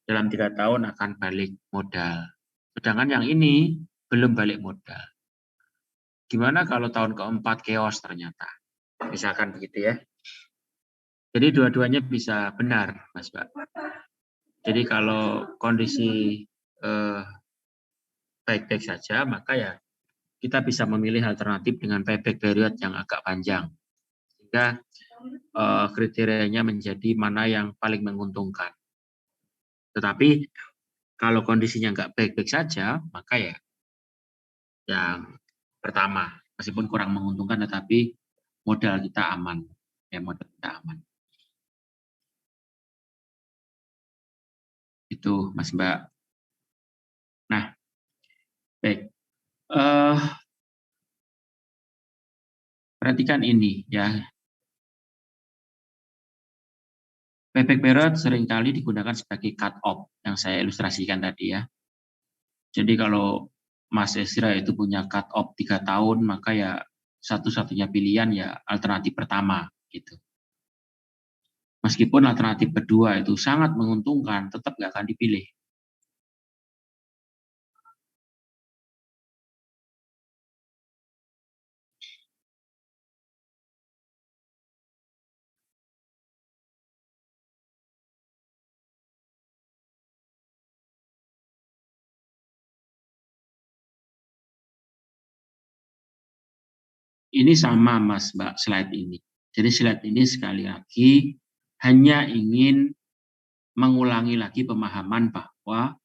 Dalam 3 tahun akan balik modal. Sedangkan yang ini belum balik modal. Gimana kalau tahun keempat chaos ternyata? Misalkan begitu ya. Jadi dua-duanya bisa benar, Mas Mbak. Jadi kalau kondisi baik-baik saja, maka ya kita bisa memilih alternatif dengan payback period yang agak panjang. Sehingga kriterianya menjadi mana yang paling menguntungkan. Tetapi kalau kondisinya nggak baik-baik saja, maka ya yang pertama, meskipun kurang menguntungkan, tetapi modal kita aman. Ya, modal kita aman. Itu, Mas Mbak. Nah, baik. Perhatikan ini ya. Payback period seringkali digunakan sebagai cut off yang saya ilustrasikan tadi ya. Jadi kalau Mas Esra itu punya cut off 3 tahun, maka ya satu-satunya pilihan ya alternatif pertama gitu. Meskipun alternatif kedua itu sangat menguntungkan, tetap nggak akan dipilih. Ini sama Mas Mbak slide ini. Jadi slide ini sekali lagi hanya ingin mengulangi lagi pemahaman bahwa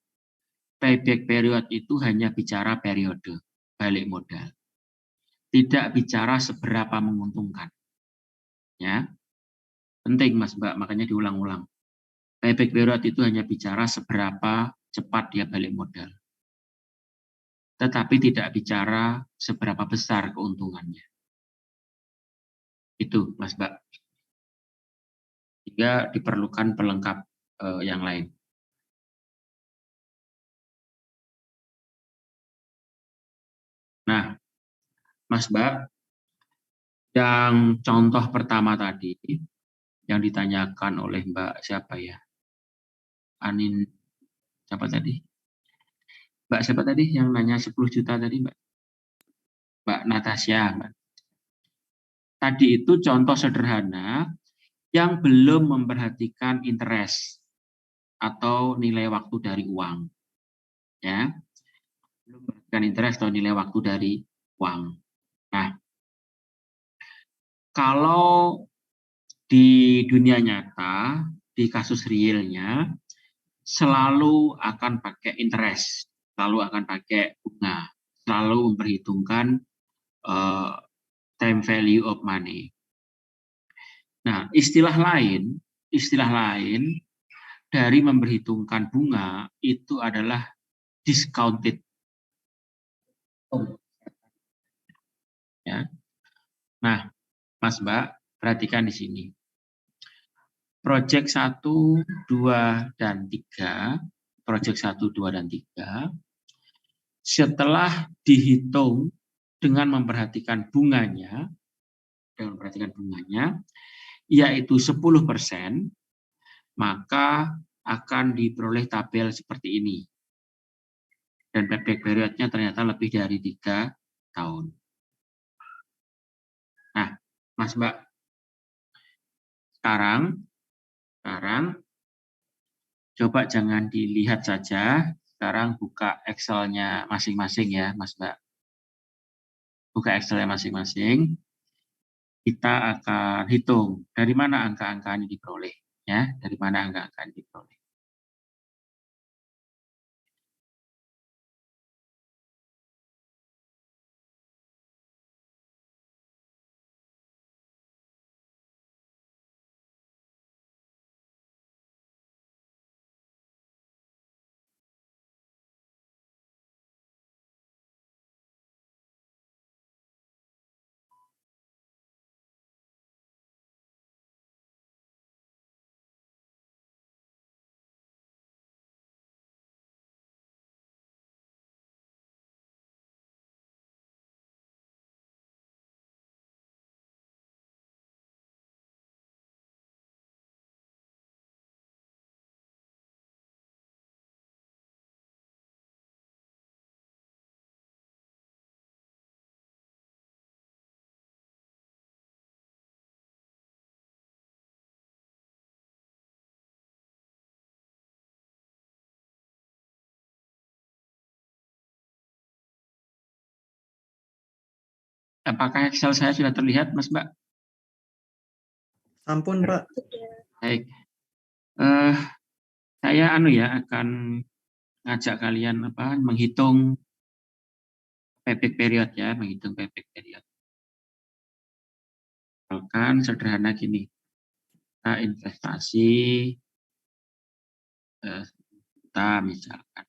payback period itu hanya bicara periode balik modal. Tidak bicara seberapa menguntungkan. Ya. Penting Mas Mbak, makanya diulang-ulang. Payback period itu hanya bicara seberapa cepat dia balik modal. Tetapi tidak bicara seberapa besar keuntungannya. Itu Mas Mbak. Sehingga diperlukan pelengkap yang lain. Nah, Mas Mbak, yang contoh pertama tadi, yang ditanyakan oleh Mbak siapa ya? Anin, siapa tadi? Mbak siapa tadi yang nanya 10 juta tadi, Mbak? Mbak Natasha. Mbak. Tadi itu contoh sederhana yang belum memperhatikan interest atau nilai waktu dari uang. Ya. Belum memperhatikan interest atau nilai waktu dari uang. Nah, kalau di dunia nyata, di kasus realnya, selalu akan pakai interest, selalu akan pakai bunga, selalu memperhitungkan time value of money. Nah, istilah lain dari memperhitungkan bunga itu adalah discounted. Ya. Nah, Mas Mbak, perhatikan di sini. Project 1, 2, dan 3, project 1, 2, dan 3, setelah dihitung dengan memperhatikan bunganya, dengan memperhatikan bunganya, yaitu 10%, maka akan diperoleh tabel seperti ini. Dan payback periodnya ternyata lebih dari 3 tahun. Nah, Mas Mbak, sekarang coba jangan dilihat saja, sekarang buka Excel-nya masing-masing ya, Mas Mbak. Buka Excel-nya masing-masing. Kita akan hitung dari mana angka-angka ini diperoleh, ya, dari mana angka-angka ini diperoleh. Apakah Excel saya sudah terlihat, Mas Mbak? Ampun, Pak. Baik. Saya akan ngajak kalian menghitung payback period ya, menghitung payback period. Misalkan sederhana gini, kita investasi kita misalkan.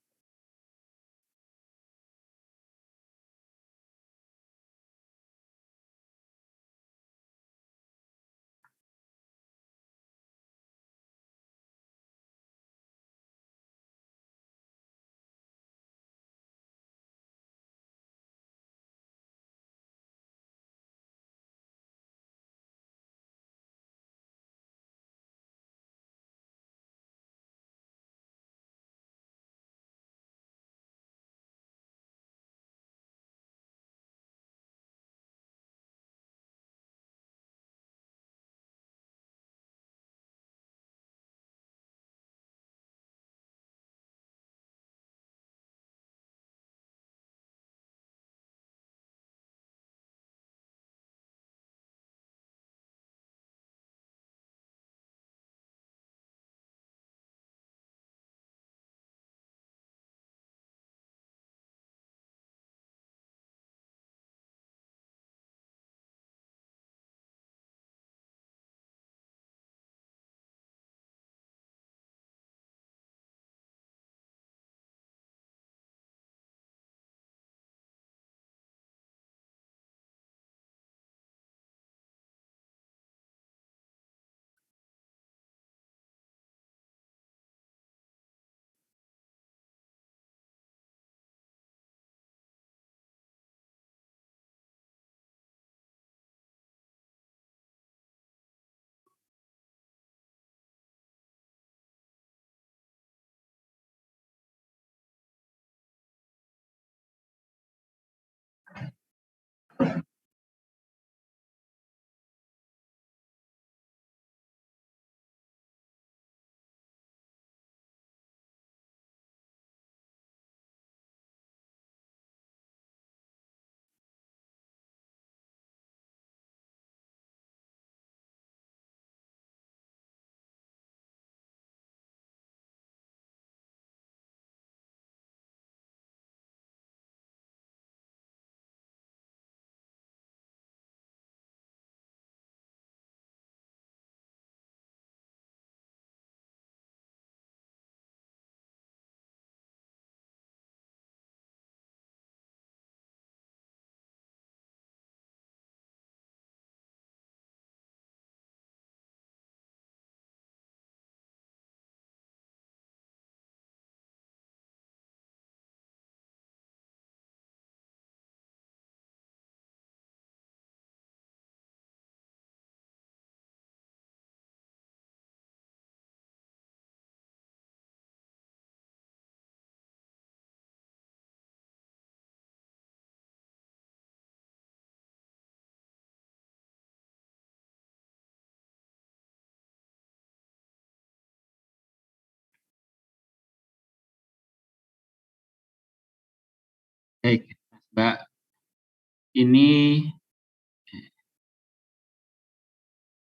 Baik, Mbak.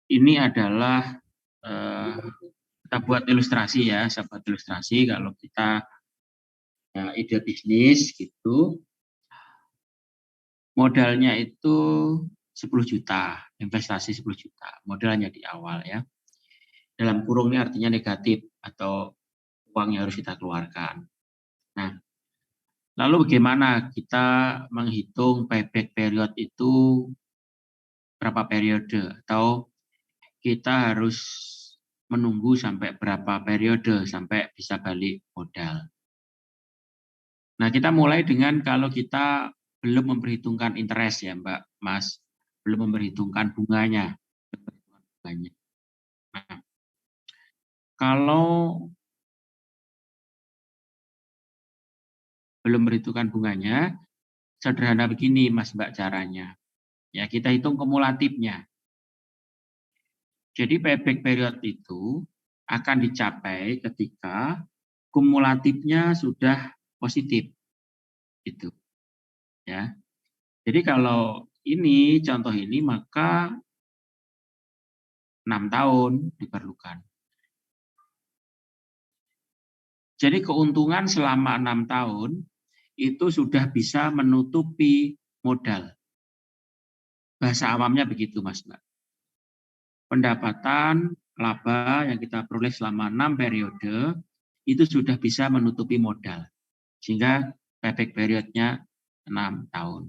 Ini adalah kita buat ilustrasi ya, saya buat ilustrasi kalau kita ide bisnis gitu. Modalnya itu 10 juta, investasi 10 juta, modalnya di awal ya. Dalam kurung ini artinya negatif atau uang yang harus kita keluarkan. Nah, lalu bagaimana kita menghitung payback period itu berapa periode atau kita harus menunggu sampai berapa periode sampai bisa balik modal. Nah, kita mulai dengan kalau kita belum memperhitungkan interest ya, Mbak, Mas, belum memperhitungkan bunganya. Nah, kalau belum memperhitungkan bunganya, sederhana begini, Mas, Mbak, caranya. Ya, kita hitung kumulatifnya. Jadi payback period itu akan dicapai ketika kumulatifnya sudah positif. Itu. Ya. Jadi kalau ini contoh ini maka 6 tahun diperlukan. Jadi keuntungan selama 6 tahun itu sudah bisa menutupi modal. Bahasa awamnya begitu, Mas, Mbak. Pendapatan laba yang kita peroleh selama 6 periode itu sudah bisa menutupi modal. Sehingga payback periodnya 6 tahun.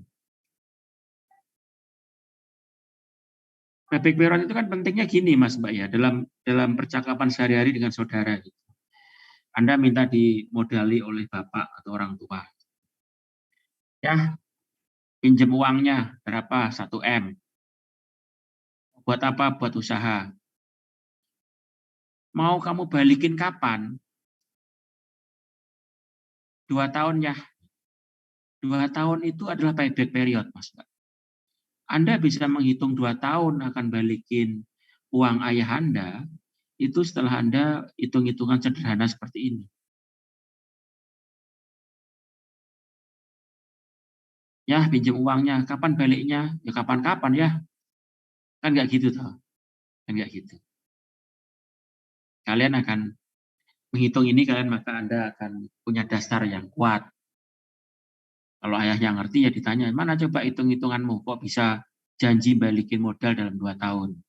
Payback period itu kan pentingnya gini, Mas, Mbak ya, dalam percakapan sehari-hari dengan saudara gitu. Anda minta dimodali oleh bapak atau orang tua. Ya, pinjam uangnya berapa? 1 M. Buat apa? Buat usaha. Mau kamu balikin kapan? 2 tahun ya. 2 tahun itu adalah payback period, Mas, Mbak. Anda bisa menghitung 2 tahun akan balikin uang ayah Anda, itu setelah Anda hitung-hitungan sederhana seperti ini. Ya, pinjam uangnya, kapan baliknya? Ya kapan-kapan ya. Kan nggak gitu toh. Kan nggak gitu. Kalian akan menghitung ini, maka Anda akan punya dasar yang kuat. Kalau ayahnya ngerti ya ditanya, mana coba hitung-hitunganmu, kok bisa janji balikin modal dalam 2 tahun.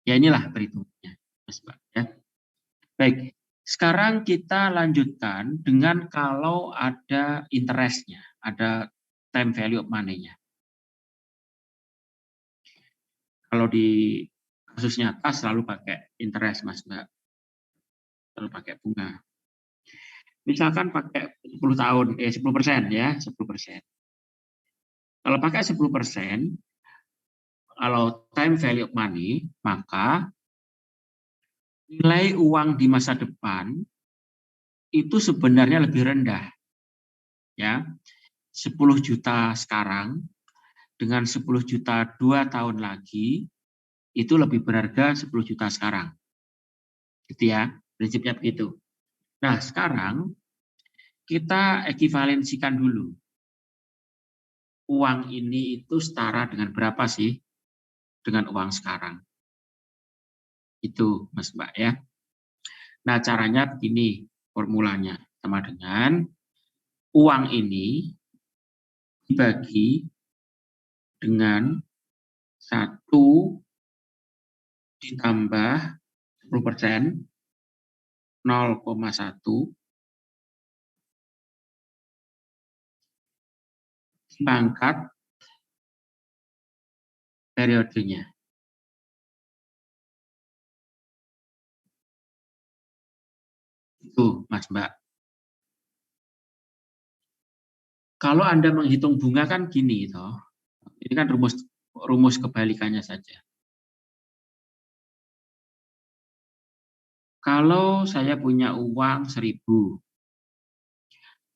Ya inilah perhitungannya, Mas Mbak. Ya. Baik, sekarang kita lanjutkan dengan kalau ada interest-nya, ada time value of money-nya. Kalau di kasus nyata selalu pakai interest, Mas Mbak. Selalu pakai bunga. Misalkan pakai 10 tahun, 10% ya, 10%. Kalau pakai 10%, kalau time value of money, maka nilai uang di masa depan itu sebenarnya lebih rendah. Ya, 10 juta sekarang dengan 10 juta 2 tahun lagi itu lebih berharga 10 juta sekarang. Gitu ya, prinsipnya begitu. Nah, sekarang kita ekivalensikan dulu. Uang ini itu setara dengan berapa sih dengan uang sekarang? Itu, Mas Mbak ya. Nah, caranya begini formulanya. Sama dengan uang ini dibagi dengan 1 ditambah 10%, 0,1 dipangkat periodenya. Itu, Mas Mbak. Kalau Anda menghitung bunga kan gini, toh. Ini kan rumus kebalikannya saja. Kalau saya punya uang 1.000,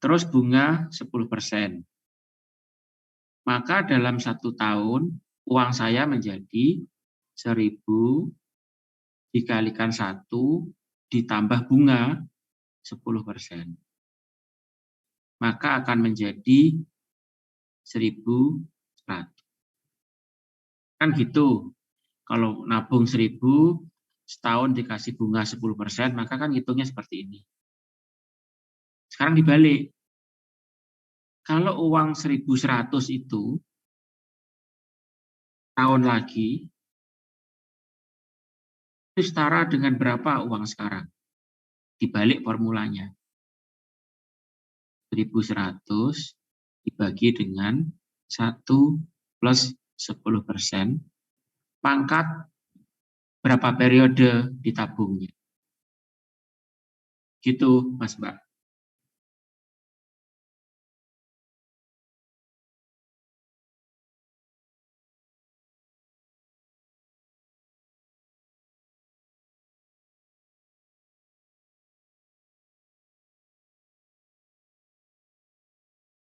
terus bunga 10%, maka dalam 1 tahun uang saya menjadi 1.000 dikalikan 1 ditambah bunga 10%. Maka akan menjadi 1.100. Kan gitu. Kalau nabung 1.000, setahun dikasih bunga 10%, maka kan hitungnya seperti ini. Sekarang dibalik. Kalau uang 1.100 itu tahun lagi, itu setara dengan berapa uang sekarang? Dibalik formulanya. 1.100 dibagi dengan 1 plus 10%, pangkat berapa periode ditabungnya. Gitu, Mas Mbak.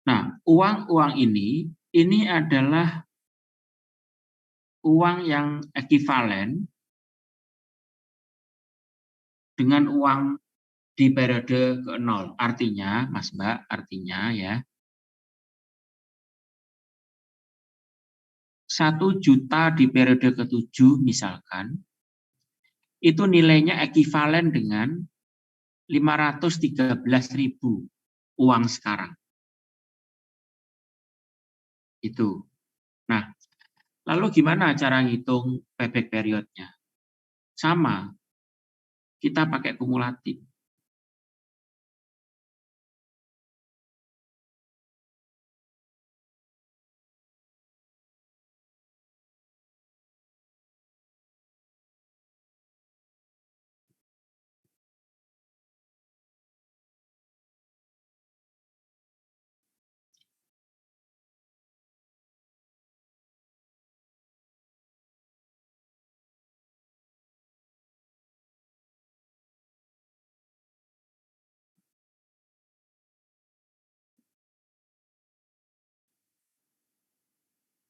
Nah, uang-uang ini adalah uang yang ekivalen dengan uang di periode ke-0. Artinya, Mas Mbak, artinya ya, 1 juta di periode ke-7 misalkan, itu nilainya ekivalen dengan 513.000 uang sekarang. Itu. Nah, lalu gimana cara ngitung payback periodnya? Sama, kita pakai kumulatif.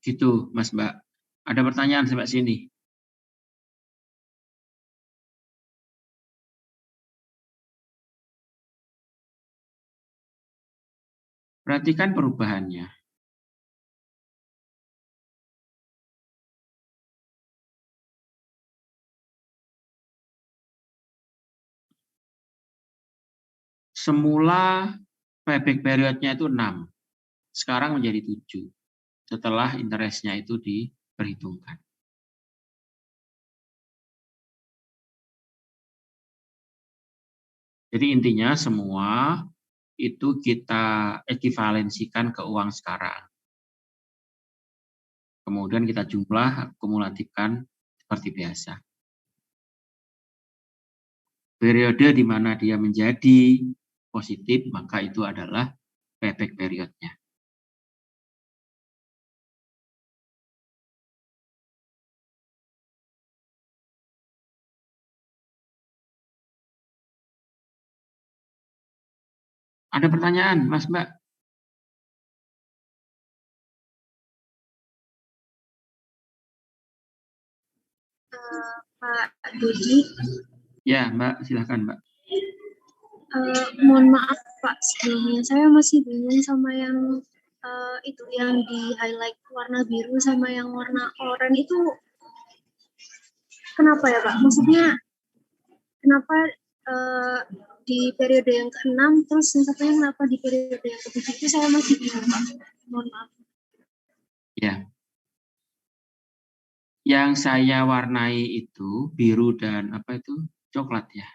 Gitu, Mas Mbak. Ada pertanyaan sampai sini? Perhatikan perubahannya. Semula payback periodnya itu 6, sekarang menjadi 7. Setelah interestnya itu diperhitungkan. Jadi intinya semua itu kita ekivalensikan ke uang sekarang. Kemudian kita jumlah, kumulatifkan seperti biasa. Periode di mana dia menjadi positif, maka itu adalah payback periodnya. Ada pertanyaan, Mas Mbak? Pak Dodi. Ya, Mbak, silakan, Mbak. Mohon maaf Pak, sebelumnya saya masih bingung sama yang itu yang di highlight warna biru sama yang warna oranye itu kenapa ya Pak? Maksudnya kenapa di periode yang ke-6 terus yang satunya kenapa di periode yang ke-7 itu saya masih bingung Pak. Mohon maaf. Ya. Yang saya warnai itu biru dan apa itu? Coklat ya.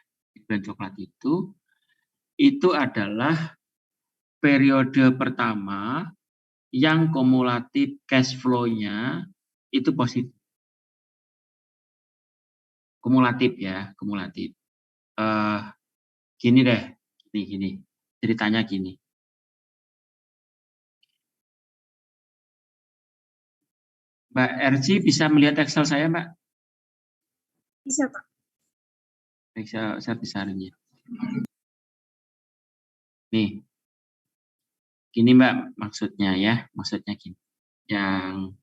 Dan coklat itu adalah periode pertama yang kumulatif cash flow-nya itu positif. Kumulatif ya, kumulatif. Gini deh, gini. Ceritanya gini. Mbak RC bisa melihat Excel saya, Mbak? Bisa Pak. Saya besarin ya. Nih. Gini Mbak maksudnya ya, maksudnya gini. Yang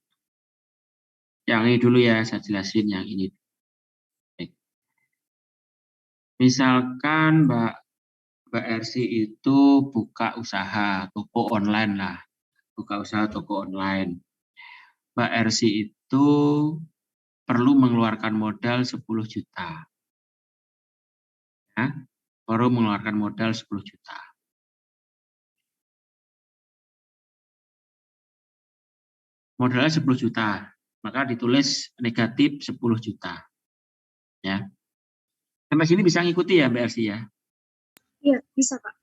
ini dulu ya, saya jelasin yang ini. Baik. Misalkan Mbak RC itu buka usaha toko online lah. buka usaha toko online. Mbak Ersi itu perlu mengeluarkan modal 10 juta. Ya, perlu mengeluarkan modal 10 juta. Modalnya 10 juta, maka ditulis negatif 10 juta. Ya. Sampai sini bisa ngikuti ya Mbak Ersi ya? Iya, bisa Pak.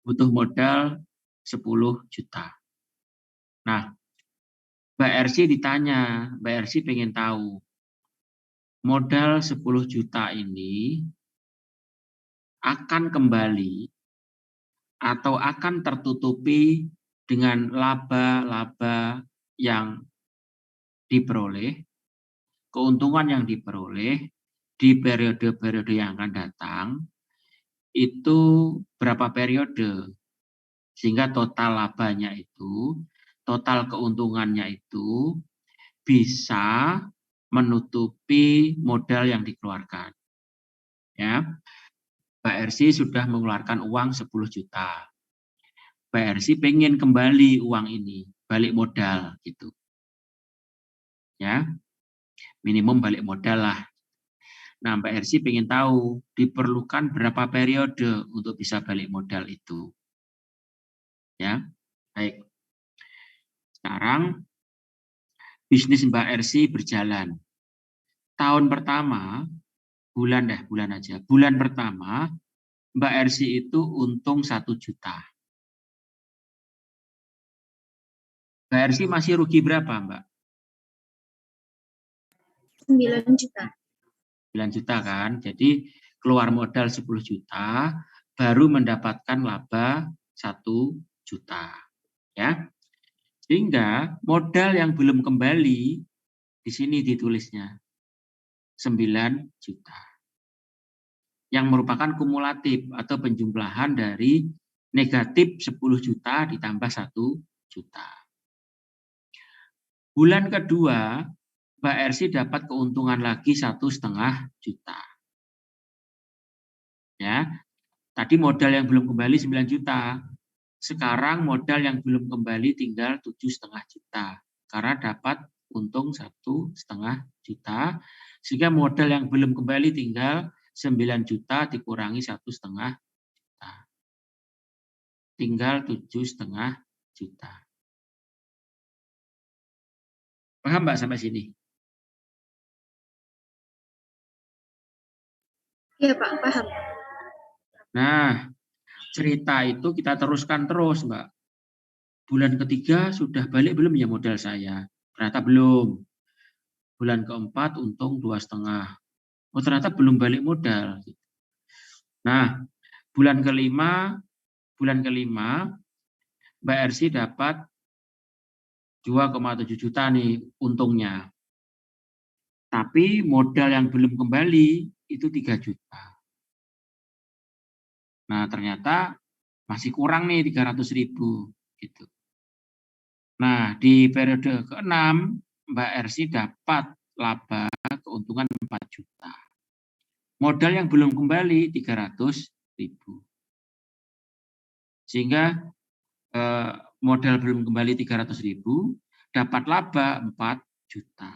Butuh modal 10 juta. Nah, Mbak Ersi ditanya, Mbak Ersi pengen tahu, modal 10 juta ini akan kembali atau akan tertutupi dengan laba-laba yang diperoleh, keuntungan yang diperoleh di periode-periode yang akan datang, itu berapa periode, sehingga total labanya itu, total keuntungannya itu bisa menutupi modal yang dikeluarkan. Ya, Mbak Ersi sudah mengeluarkan uang 10 juta. Mbak Ersi pengen kembali uang ini, balik modal gitu. Ya, minimum balik modal lah. Nah, Mbak Ersi pengen tahu diperlukan berapa periode untuk bisa balik modal itu. Ya, baik. Sekarang bisnis Mbak Ersi berjalan. Tahun pertama, bulan aja. Bulan pertama, Mbak Ersi itu untung 1 juta. Mbak Ersi masih rugi berapa, Mbak? 9 juta. 9 juta kan. Jadi keluar modal 10 juta, baru mendapatkan laba 1 juta. Ya. Sehingga modal yang belum kembali, di sini ditulisnya 9 juta. Yang merupakan kumulatif atau penjumlahan dari negatif 10 juta ditambah 1 juta. Bulan kedua, Mbak Ersi dapat keuntungan lagi 1,5 juta. Ya, tadi modal yang belum kembali 9 juta. Sekarang modal yang belum kembali tinggal 7,5 juta. Karena dapat untung 1,5 juta. Sehingga modal yang belum kembali tinggal 9 juta dikurangi 1,5 juta. Tinggal 7,5 juta. Paham Mbak sampai sini? Iya Pak, paham. Nah, cerita itu kita teruskan terus Mbak. Bulan ketiga sudah balik belum ya modal saya? Ternyata belum. Bulan keempat untung 2,5. Oh ternyata belum balik modal. Nah, bulan kelima Mbak Ersi dapat 2,7 juta nih untungnya. Tapi modal yang belum kembali itu 3 juta. Nah, ternyata masih kurang nih 300.000 gitu. Nah, di periode ke-6 Mbak Ersi dapat laba keuntungan 4 juta. Modal yang belum kembali 300.000. Sehingga modal belum kembali 300.000, dapat laba 4 juta.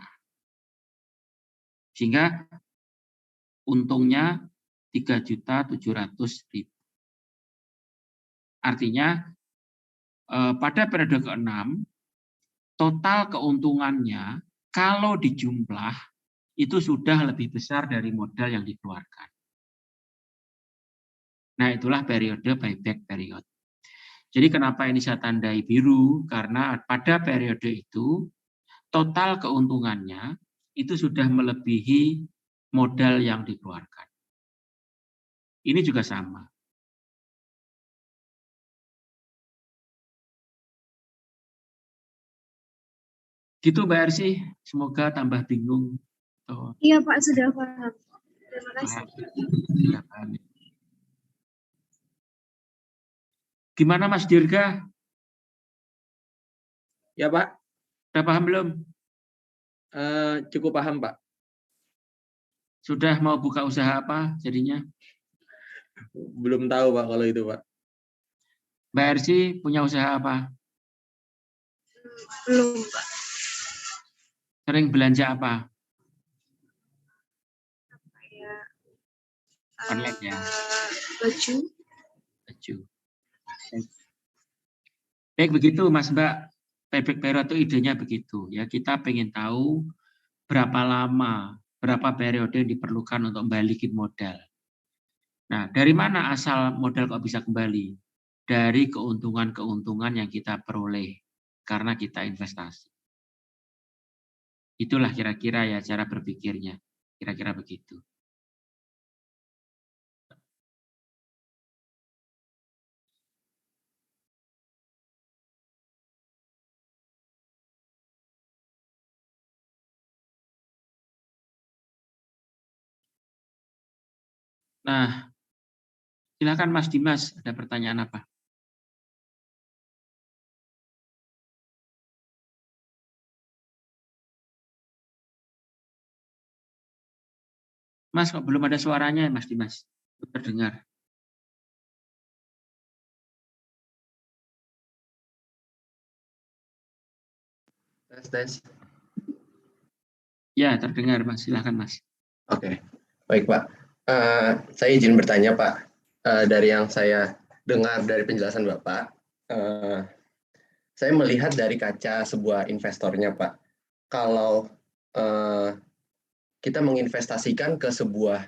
Sehingga untungnya 3.700.000. Artinya pada periode ke-6 total keuntungannya kalau dijumlah itu sudah lebih besar dari modal yang dikeluarkan. Nah, itulah periode buyback period. Jadi kenapa ini saya tandai biru? Karena pada periode itu total keuntungannya itu sudah melebihi modal yang dikeluarkan. Ini juga sama. Gitu Mbak Ersi, semoga tambah bingung. Iya Pak, sudah paham. Terima kasih. Gimana Mas Dirga? Ya Pak, Sudah paham belum? cukup paham Pak. Sudah mau buka usaha apa jadinya? Belum tahu Pak kalau itu Pak. Mbak Ersi punya usaha apa? Belum, Pak. Sering belanja apa? Kayak Online ya, baju. baju. Baik begitu Mas Mbak, payback period itu idenya begitu ya. Kita pengen tahu berapa lama, berapa periode yang diperlukan untuk balikin modal. Nah, dari mana asal modal kok bisa kembali? Dari keuntungan-keuntungan yang kita peroleh karena kita investasi. Itulah kira-kira ya cara berpikirnya. Kira-kira begitu. Nah, silakan Mas Dimas, ada pertanyaan apa? Mas, kok belum ada suaranya Mas Dimas? Terdengar. Tes. Ya, terdengar Mas. Silakan Mas. Oke, baik Pak. Saya izin bertanya Pak. Dari yang saya dengar dari penjelasan Bapak, saya melihat dari kaca sebuah investornya Pak. Kalau kita menginvestasikan ke sebuah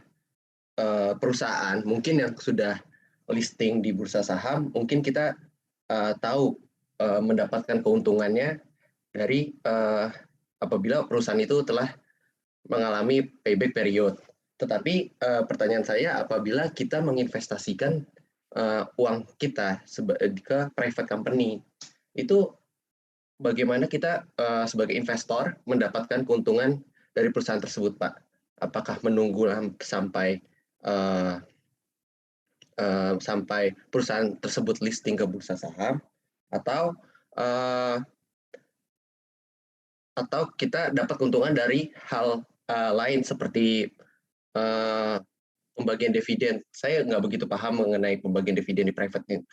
perusahaan, mungkin yang sudah listing di bursa saham, mungkin kita tahu mendapatkan keuntungannya dari apabila perusahaan itu telah mengalami payback period. Tetapi pertanyaan saya, apabila kita menginvestasikan uang kita ke private company, itu bagaimana kita sebagai investor mendapatkan keuntungan dari perusahaan tersebut, Pak? Apakah menunggu sampai perusahaan tersebut listing ke bursa saham, atau kita dapat keuntungan dari hal lain seperti pembagian dividen? Saya nggak begitu paham mengenai pembagian dividen di private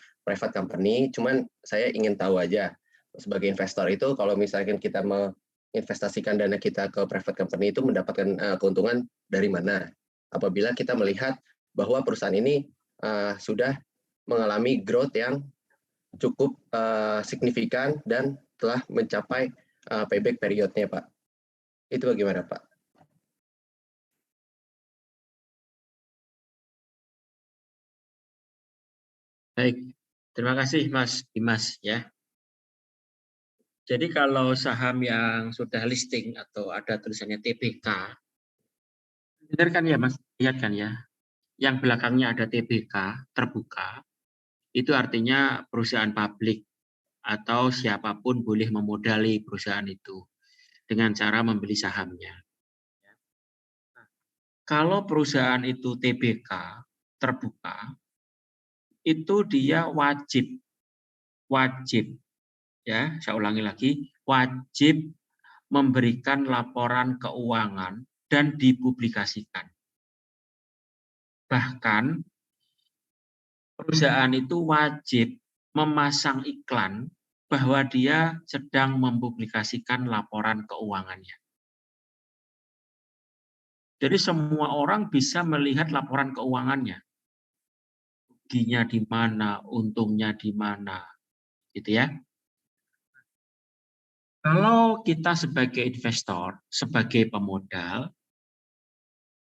company, cuman saya ingin tahu aja sebagai investor itu kalau misalkan kita menginvestasikan dana kita ke private company itu mendapatkan keuntungan dari mana? Apabila kita melihat bahwa perusahaan ini sudah mengalami growth yang cukup signifikan dan telah mencapai payback periodnya, Pak. Itu bagaimana, Pak? Baik, terima kasih Mas Dimas ya. Jadi kalau saham yang sudah listing atau ada tulisannya TBK, benar kan ya Mas? Lihat kan ya, yang belakangnya ada TBK terbuka, itu artinya perusahaan publik atau siapapun boleh memodali perusahaan itu dengan cara membeli sahamnya. Kalau perusahaan itu TBK terbuka, itu dia wajib ya, saya ulangi lagi, wajib memberikan laporan keuangan dan dipublikasikan. Bahkan perusahaan itu wajib memasang iklan bahwa dia sedang mempublikasikan laporan keuangannya. Jadi semua orang bisa melihat laporan keuangannya. Ruginya di mana, untungnya di mana, gitu ya. Kalau kita sebagai investor, sebagai pemodal,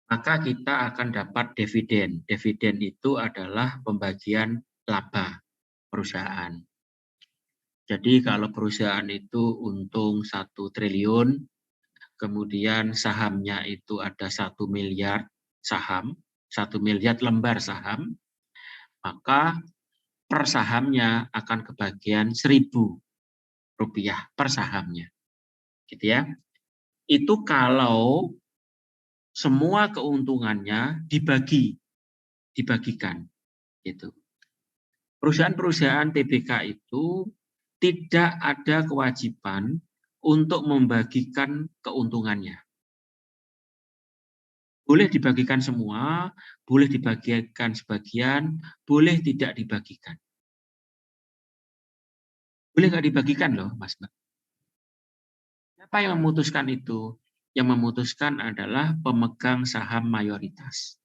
maka kita akan dapat dividen. Dividen itu adalah pembagian laba perusahaan. Jadi kalau perusahaan itu untung 1 triliun, kemudian sahamnya itu ada 1 miliar saham, 1 miliar lembar saham, maka per sahamnya akan kebagian Rp1.000 per sahamnya. Gitu ya. Itu kalau semua keuntungannya dibagikan. Gitu. Perusahaan-perusahaan TBK itu tidak ada kewajiban untuk membagikan keuntungannya. Boleh dibagikan semua, boleh dibagikan sebagian, boleh tidak dibagikan. Boleh nggak dibagikan loh, Mas Mbak. Siapa yang memutuskan itu? Yang memutuskan adalah pemegang saham mayoritas,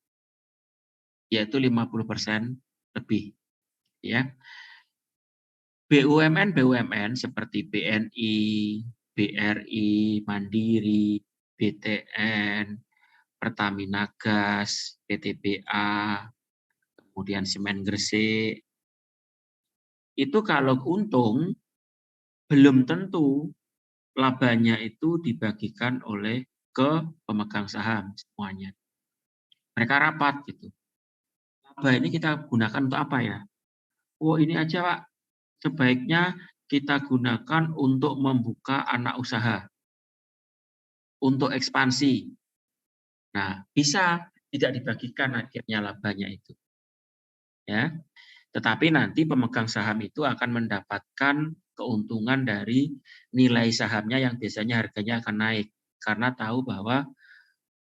yaitu 50% lebih. Ya. BUMN seperti BNI, BRI, Mandiri, BTN, Pertamina Gas, PTBA, kemudian Semen Gresik, itu kalau untung belum tentu labanya itu dibagikan oleh ke pemegang saham semuanya. Mereka rapat gitu. Laba ini kita gunakan untuk apa ya? Oh ini aja Pak, sebaiknya kita gunakan untuk membuka anak usaha, untuk ekspansi. Nah, bisa tidak dibagikan akhirnya labanya itu. Ya. Tetapi nanti pemegang saham itu akan mendapatkan keuntungan dari nilai sahamnya yang biasanya harganya akan naik karena tahu bahwa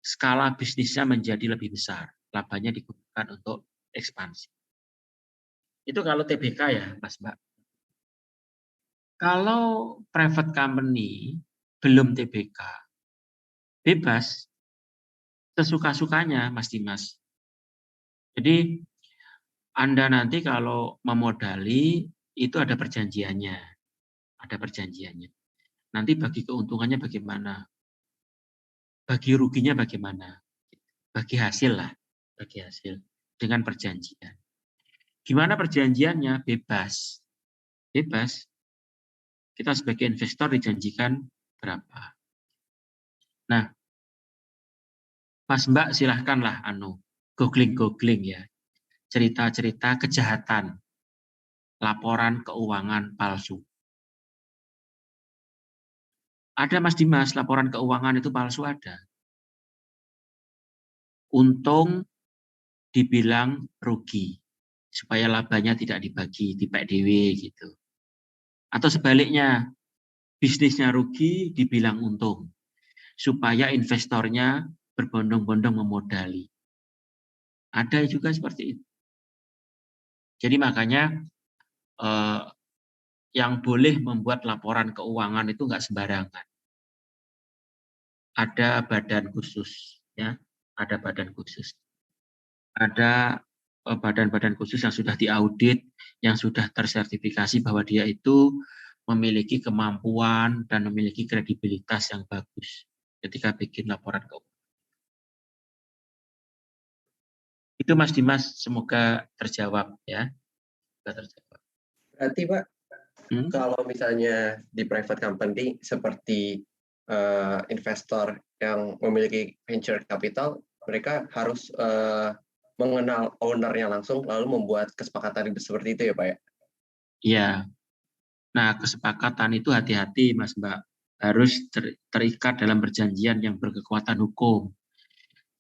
skala bisnisnya menjadi lebih besar, labanya digunakan untuk ekspansi. Itu kalau TBK ya, Mas Mbak. Kalau private company belum TBK, bebas sesuka-sukanya Mas Dimas. Jadi Anda nanti kalau memodali itu ada perjanjiannya. Ada perjanjiannya. Nanti bagi keuntungannya bagaimana? Bagi ruginya bagaimana? Bagi hasil lah. Bagi hasil. Dengan perjanjian. Gimana perjanjiannya? Bebas. Bebas. Kita sebagai investor dijanjikan berapa. Nah, Mas Mbak silahkanlah googling ya. Cerita-cerita kejahatan, laporan keuangan palsu. Ada Mas Dimas, laporan keuangan itu palsu ada. Untung dibilang rugi, supaya labanya tidak dibagi, di PDW gitu. Atau sebaliknya, bisnisnya rugi dibilang untung, supaya investornya berbondong-bondong memodali. Ada juga seperti itu. Jadi makanya yang boleh membuat laporan keuangan itu nggak sembarangan. Ada badan khusus, ya, ada badan khusus. Ada badan-badan khusus yang sudah diaudit, yang sudah tersertifikasi bahwa dia itu memiliki kemampuan dan memiliki kredibilitas yang bagus ketika bikin laporan keuangan. Itu Mas Dimas, semoga terjawab ya. Terjawab. Berarti Pak, kalau misalnya di private company seperti investor yang memiliki venture capital, mereka harus mengenal ownernya langsung lalu membuat kesepakatan seperti itu ya Pak ya? Iya. Nah, kesepakatan itu hati-hati Mas Mbak. Harus terikat dalam perjanjian yang berkekuatan hukum.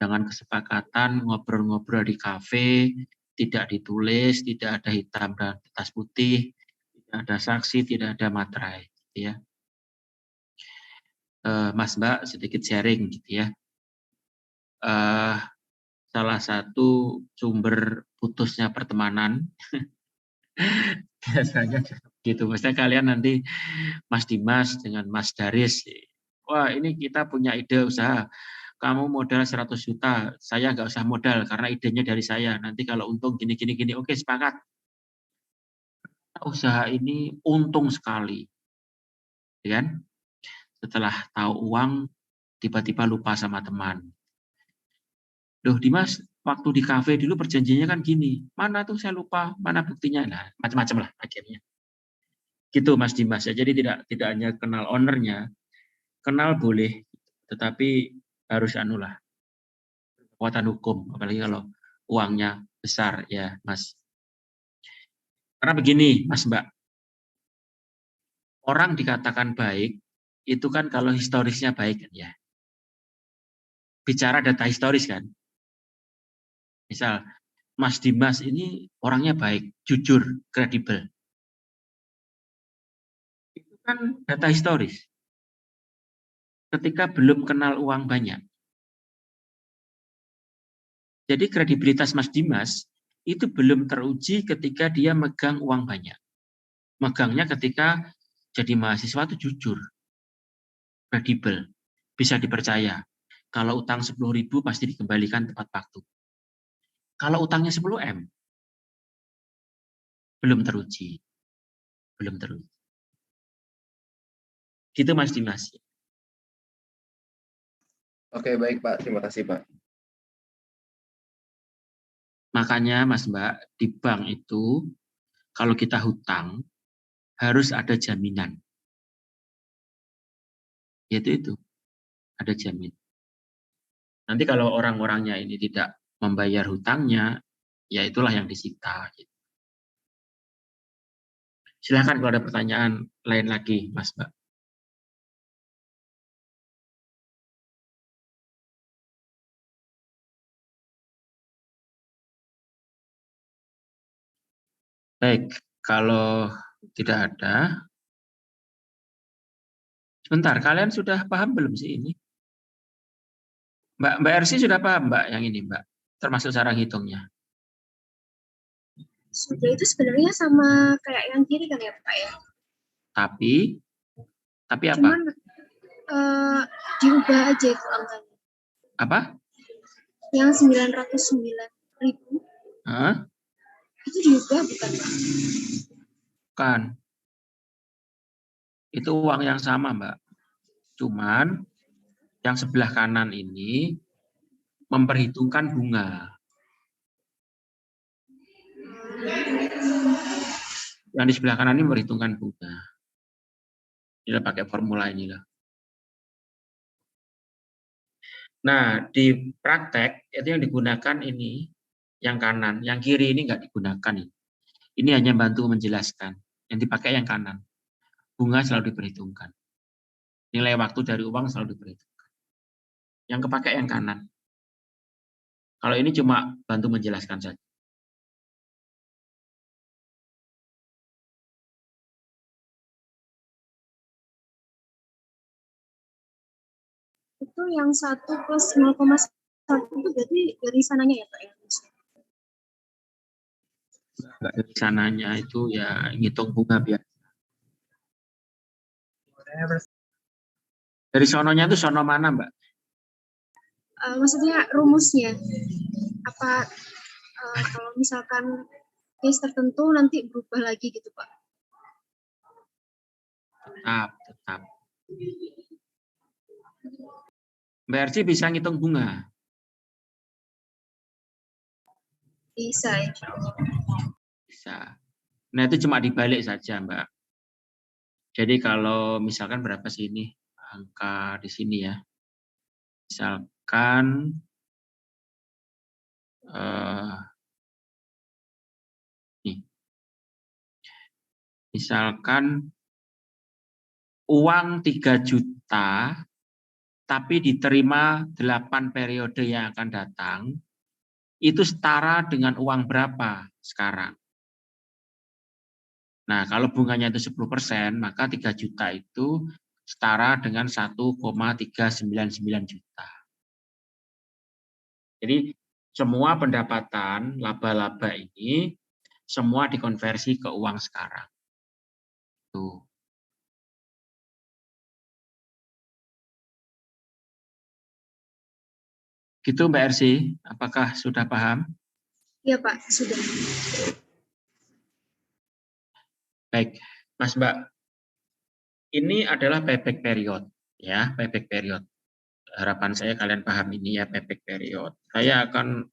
Jangan kesepakatan ngobrol-ngobrol di kafe, tidak ditulis, tidak ada hitam dan kertas putih, tidak ada saksi, tidak ada materai, gitu ya. Mas Mbak sedikit sharing gitu ya. Salah satu sumber putusnya pertemanan biasanya gitu. Maksudnya kalian nanti Mas Dimas dengan Mas Daris, wah ini kita punya ide usaha. Kamu modal 100 juta, saya nggak usah modal karena idenya dari saya. Nanti kalau untung gini, oke sepakat. Usaha ini untung sekali. Kan? Setelah tahu uang, tiba-tiba lupa sama teman. Loh Dimas, waktu di kafe dulu perjanjiannya kan gini. Mana tuh saya lupa, mana buktinya. Nah, macam-macam lah akhirnya. Gitu Mas Dimas. Ya. Jadi tidak hanya kenal ownernya, kenal boleh, tetapi harus kekuatan hukum, apalagi kalau uangnya besar ya Mas. Karena begini Mas Mbak, orang dikatakan baik itu kan kalau historisnya baik kan ya. Bicara data historis kan. Misal Mas Dimas ini orangnya baik, jujur, kredibel. Itu kan data historis. Ketika belum kenal uang banyak. Jadi kredibilitas Mas Dimas itu belum teruji ketika dia megang uang banyak. Megangnya ketika jadi mahasiswa itu jujur. kredibel, bisa dipercaya. Kalau utang 10.000 pasti dikembalikan tepat waktu. Kalau utangnya 10M, belum teruji. Belum teruji. Gitu Mas Dimas. Oke, baik Pak. Terima kasih Pak. Makanya Mas Mbak, di bank itu kalau kita hutang harus ada jaminan. Yaitu itu, ada jaminan. Nanti kalau orang-orangnya ini tidak membayar hutangnya, ya itulah yang disita. Silakan kalau ada pertanyaan lain lagi, Mas Mbak. Baik, kalau tidak ada, sebentar, kalian sudah paham belum sih ini? Mbak Ersi sudah paham Mbak yang ini Mbak, termasuk cara hitungnya? Sudah, itu sebenarnya sama kayak yang kiri kan ya Pak ya? Tapi apa? Cuman diubah aja itu angkanya. Apa? Yang 909.000. Hah? Itu diubah bukan Pak? Bukan. Itu uang yang sama Mbak. Cuman yang sebelah kanan ini memperhitungkan bunga. Yang di sebelah kanan ini memperhitungkan bunga. Ini pakai formula ini loh. Nah, di praktek itu yang digunakan ini yang kanan, yang kiri ini nggak digunakan ini. Ini hanya bantu menjelaskan. Yang dipakai yang kanan. Bunga selalu diperhitungkan. Nilai waktu dari uang selalu diperhitungkan. Yang kepakai yang kanan. Kalau ini cuma bantu menjelaskan saja. Itu yang 1 plus 0,1 itu berarti dari sananya ya Pak ya? Enggak dari sananya, itu ya ngitung bunga biasa. Dari sononya itu sono mana Mbak? Maksudnya rumusnya. Apa kalau misalkan case tertentu nanti berubah lagi gitu Pak? Tetap. Mbak Erci bisa ngitung bunga? Bisa ya. Bisa. Nah itu cuma dibalik saja Mbak. Jadi kalau misalkan berapa sih ini angka di sini ya? Misalkan misalkan uang 3 juta tapi diterima 8 periode yang akan datang, itu setara dengan uang berapa sekarang? Nah, kalau bunganya itu 10%, maka 3 juta itu setara dengan 1,399 juta. Jadi, semua pendapatan laba-laba ini semua dikonversi ke uang sekarang. Tuh. Gitu Mbak Ersi, apakah sudah paham? Iya Pak, sudah. Baik, Mas Mbak. Ini adalah payback period, ya, payback period. Harapan saya kalian paham ini ya, payback period. Saya akan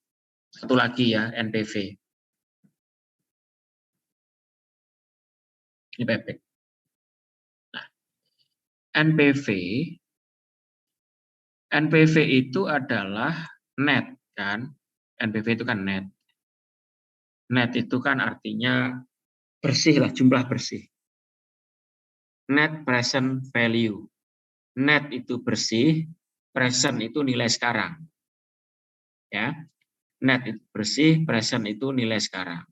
satu lagi ya, NPV. Ini payback. Nah, NPV itu adalah net kan? NPV itu kan net. Net itu kan artinya bersih lah, jumlah bersih. Net present value. Net itu bersih, present itu nilai sekarang. Ya. Net itu bersih, present itu nilai sekarang.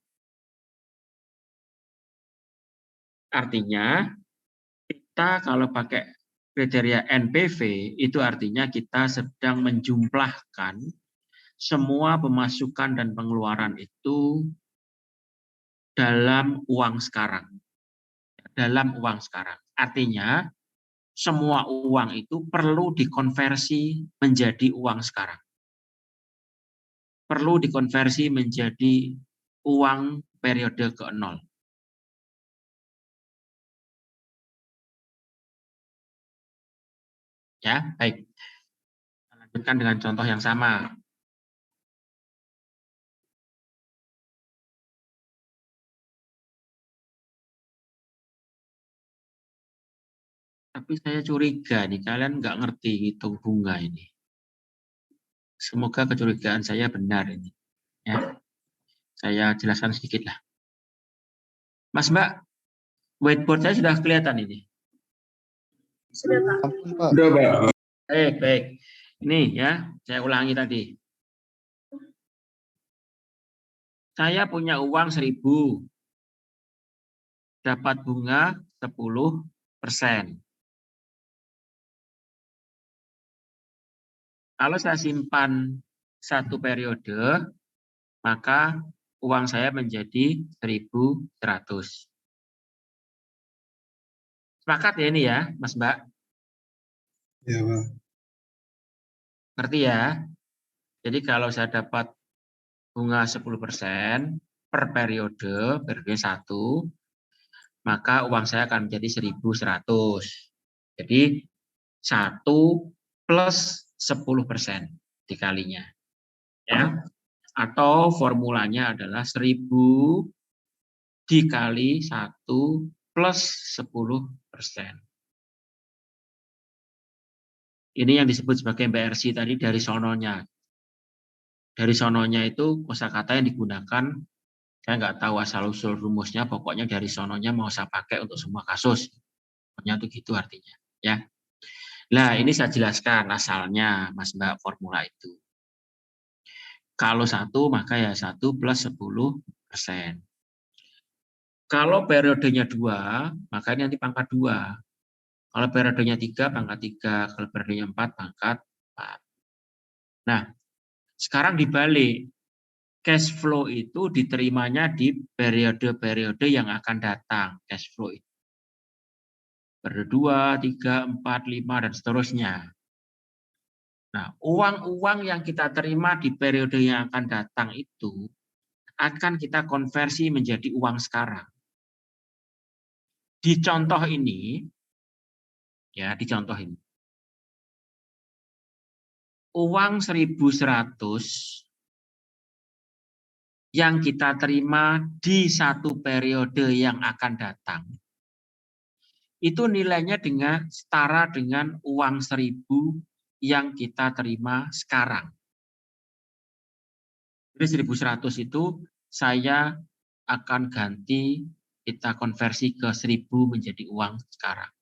Artinya kita kalau pakai kriteria NPV itu artinya kita sedang menjumlahkan semua pemasukan dan pengeluaran itu dalam uang sekarang. Dalam uang sekarang. Artinya semua uang itu perlu dikonversi menjadi uang sekarang. Perlu dikonversi menjadi uang periode ke-0. Ya, baik. Lanjutkan dengan contoh yang sama. Tapi saya curiga nih, kalian nggak ngerti hitung bunga ini. Semoga kecurigaan saya benar ini. Ya, saya jelaskan sedikit lah. Mas Mbak, whiteboard saya sudah kelihatan ini. Sudah, Pak. Udah, Pak. Baik. Ini ya, saya ulangi tadi. Saya punya uang 1.000. Dapat bunga 10%. Kalau saya simpan 1 periode, maka uang saya menjadi 1.100. Sepakat ya ini ya, Mas Mbak? Ya, Pak. Ngerti ya? Jadi kalau saya dapat bunga 10% per periode 1, maka uang saya akan menjadi 1.100. Jadi 1 plus 10% dikalinya. Ya. Atau formulanya adalah 1.000 dikali 1 plus 10%. Ini yang disebut sebagai BRC tadi dari sononya. Dari sononya itu kosakata yang digunakan, saya nggak tahu asal-usul rumusnya, pokoknya dari sononya mau saya pakai untuk semua kasus. Pokoknya itu gitu artinya. Ya. Nah, ini saya jelaskan asalnya, Mas Mbak, formula itu. Kalau 1, maka ya 1 plus 10%. Kalau periodenya 2, maka ini nanti pangkat 2. Kalau periodenya 3, pangkat 3. Kalau periodenya 4, pangkat 4. Nah, sekarang dibalik. Cash flow itu diterimanya di periode-periode yang akan datang. Cash flow itu. Periode 2, 3, 4, 5, dan seterusnya. Nah, uang-uang yang kita terima di periode yang akan datang itu akan kita konversi menjadi uang sekarang. Di contoh ini, ya, di contoh ini, uang 1.100 yang kita terima di 1 periode yang akan datang, itu nilainya setara dengan uang 1.000 yang kita terima sekarang. Jadi 1.100 itu saya akan ganti, kita konversi ke 1.000 menjadi uang sekarang.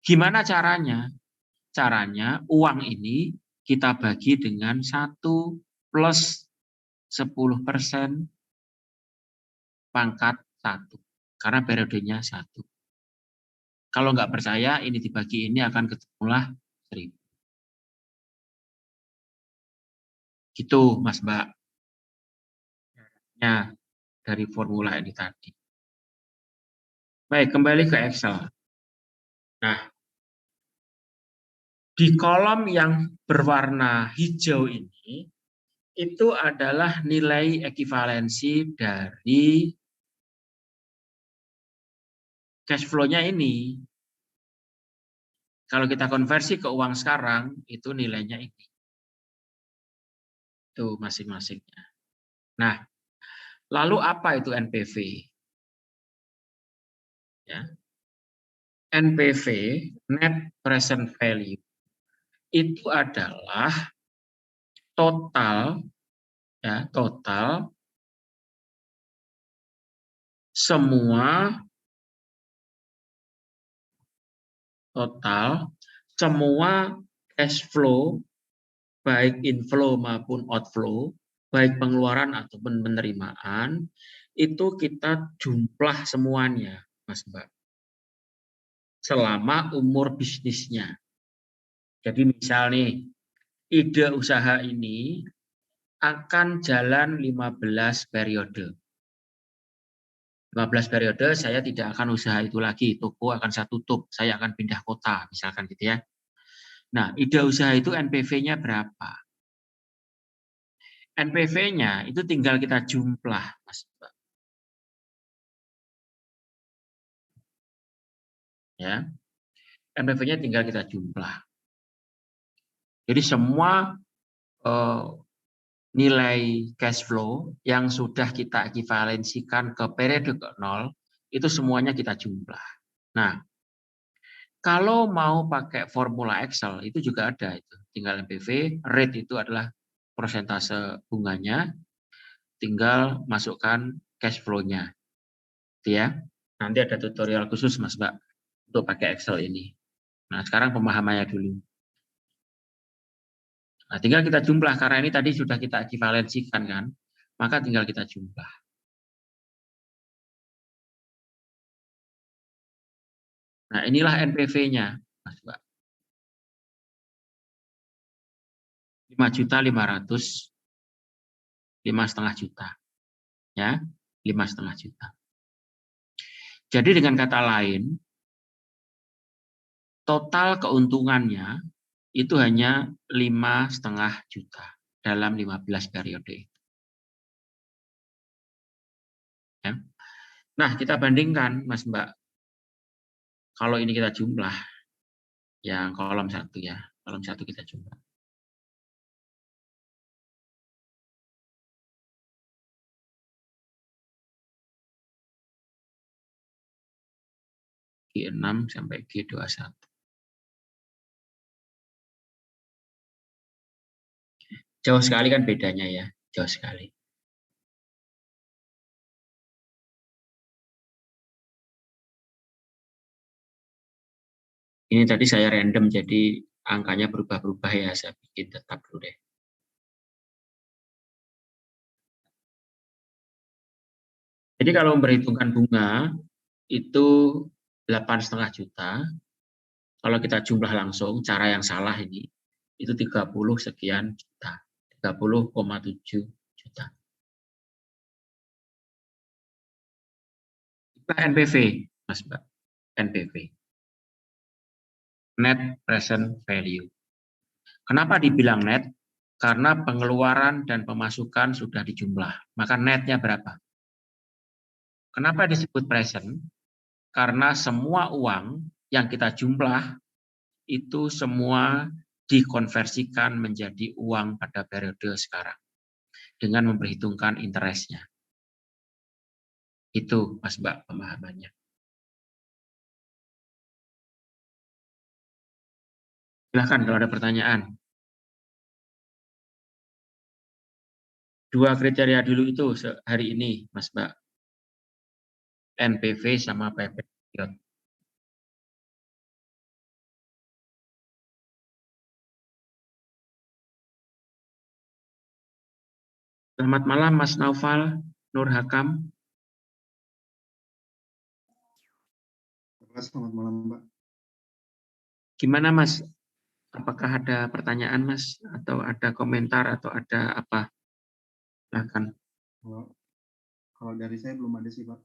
Gimana caranya? Caranya uang ini kita bagi dengan 1 plus 10% pangkat 1. Karena periodenya 1. Kalau nggak percaya, ini dibagi ini akan ketemulah 1.000. Gitu, Mas Mbak. Ya, dari formula ini tadi. Baik, kembali ke Excel. Nah, di kolom yang berwarna hijau ini, itu adalah nilai ekivalensi dari cash flow-nya ini. Kalau kita konversi ke uang sekarang, itu nilainya ini. Itu masing-masingnya. Nah, lalu apa itu NPV? Ya. NPV, Net Present Value, itu adalah total, ya, total semua cash flow, baik inflow maupun outflow, baik pengeluaran ataupun penerimaan, itu kita jumlah semuanya, Mas Mbak, selama umur bisnisnya. Jadi misal nih, ide usaha ini akan jalan 15 periode. 15 periode saya tidak akan usaha itu lagi, toko akan saya tutup, saya akan pindah kota, misalkan gitu ya. Nah, ide usaha itu NPV-nya berapa? NPV-nya itu tinggal kita jumlah, Mas. Ya. NPV-nya tinggal kita jumlah. Jadi semua nilai cash flow yang sudah kita ekivalensikan ke periode ke-0, itu semuanya kita jumlah. Nah, kalau mau pakai formula Excel, itu juga ada. Itu. Tinggal NPV, rate itu adalah persentase bunganya, tinggal masukkan cash flow-nya. Gitu ya. Nanti ada tutorial khusus, Mas Mbak, untuk pakai Excel ini. Nah, sekarang pemahamannya dulu. Nah, tinggal kita jumlah, karena ini tadi sudah kita ekivalensikan kan, maka tinggal kita jumlah. Nah, inilah NPV-nya, Mas Mbak. 5.500.000, 5,5 juta. Ya, 5,5 juta. Jadi dengan kata lain, total keuntungannya itu hanya 5,5 juta dalam 15 periode. Ya. Nah, kita bandingkan, Mas Mbak. Kalau ini kita jumlah, yang kolom 1 ya, kolom 1 kita jumlah. G6 sampai G21. Jauh sekali kan bedanya ya, jauh sekali. Ini tadi saya random, jadi angkanya berubah-berubah ya, saya bikin tetap dulu deh. Jadi kalau memperhitungkan bunga, itu 8,5 juta. Kalau kita jumlah langsung, cara yang salah ini, itu 30 sekian juta. 30,7 juta. Kita NPV, Mas Mbak. NPV. Net Present Value. Kenapa dibilang net? Karena pengeluaran dan pemasukan sudah dijumlah. Maka netnya berapa? Kenapa disebut present? Karena semua uang yang kita jumlah itu semua dikonversikan menjadi uang pada periode sekarang dengan memperhitungkan interestnya. Itu, Mas Mbak, pemahamannya. Silahkan kalau ada pertanyaan. 2 kriteria dulu itu hari ini, Mas Mbak. NPV sama PP. Selamat malam, Mas Naufal, Nur Hakam. Selamat malam, Mbak. Gimana, Mas? Apakah ada pertanyaan, Mas? Atau ada komentar, atau ada apa? Silakan. Kalau dari saya belum ada sih, Pak.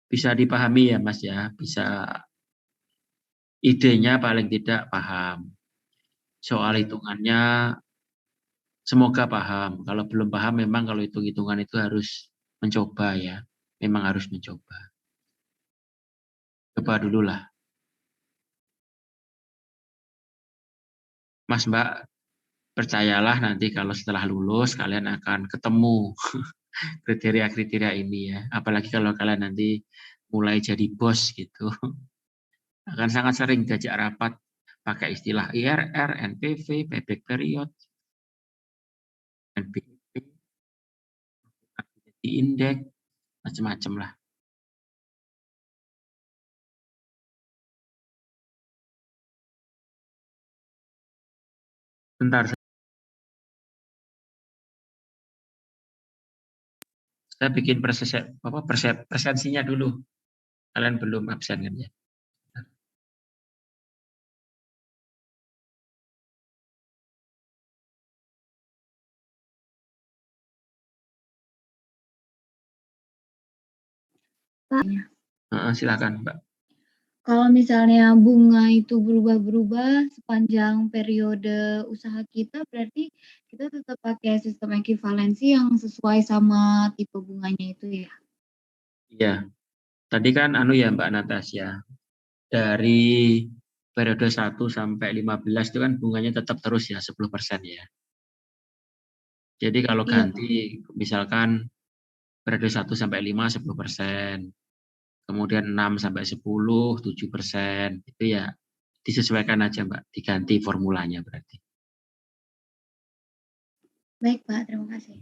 Bisa dipahami ya, Mas ya? Bisa idenya paling tidak paham. Soal hitungannya semoga paham. Kalau belum paham, memang kalau hitung-hitungan itu harus mencoba ya. Memang harus mencoba. Coba dulu lah. Mas Mbak, percayalah nanti kalau setelah lulus kalian akan ketemu kriteria-kriteria ini ya. Apalagi kalau kalian nanti mulai jadi bos gitu. Akan sangat sering diajak rapat pakai istilah IRR, NPV, payback period, NPV, indeks, macam-macam lah. Bentar. Saya bikin presensinya dulu. Kalian belum absen kan ya? Pak, Silakan, Mbak. kalau misalnya bunga itu berubah-berubah sepanjang periode usaha kita, berarti kita tetap pakai sistem ekuivalensi yang sesuai sama tipe bunganya itu ya? Iya, tadi kan ya Mbak Natasha, dari periode 1 sampai 15 itu kan bunganya tetap terus ya 10% ya. Jadi kalau Iya, Pak. ganti misalkan periode 1 sampai 5 10%, kemudian 6 sampai 10 7%, itu ya disesuaikan aja Mbak, diganti formulanya berarti. Baik Pak, terima kasih.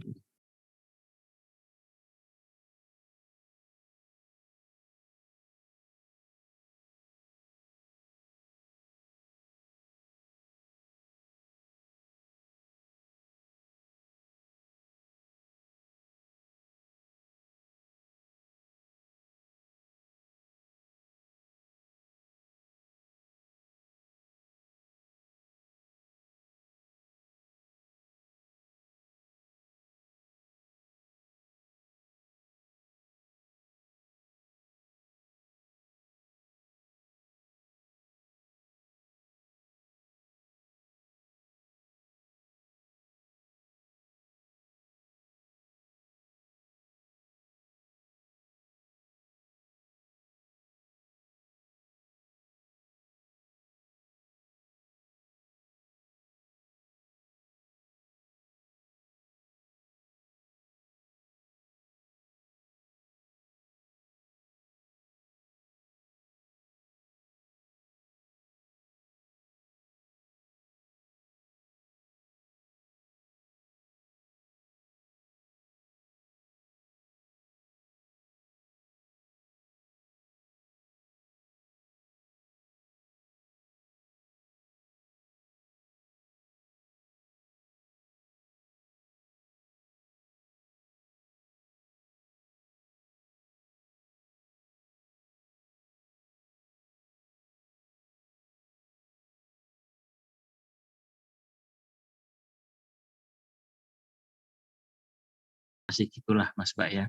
Masih gitulah Mas Mbak ya.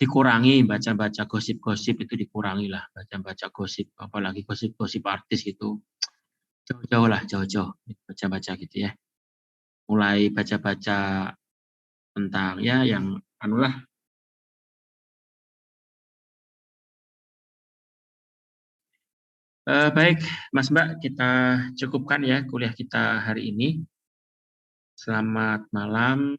Dikurangi baca-baca gosip-gosip, itu dikurangi lah baca-baca gosip, apalagi gosip-gosip artis gitu. Jauh-jauh lah, jauh-jauh baca-baca gitu ya. Mulai baca-baca tentang ya yang lah. Baik Mas Mbak, kita cukupkan ya kuliah kita hari ini. Selamat malam.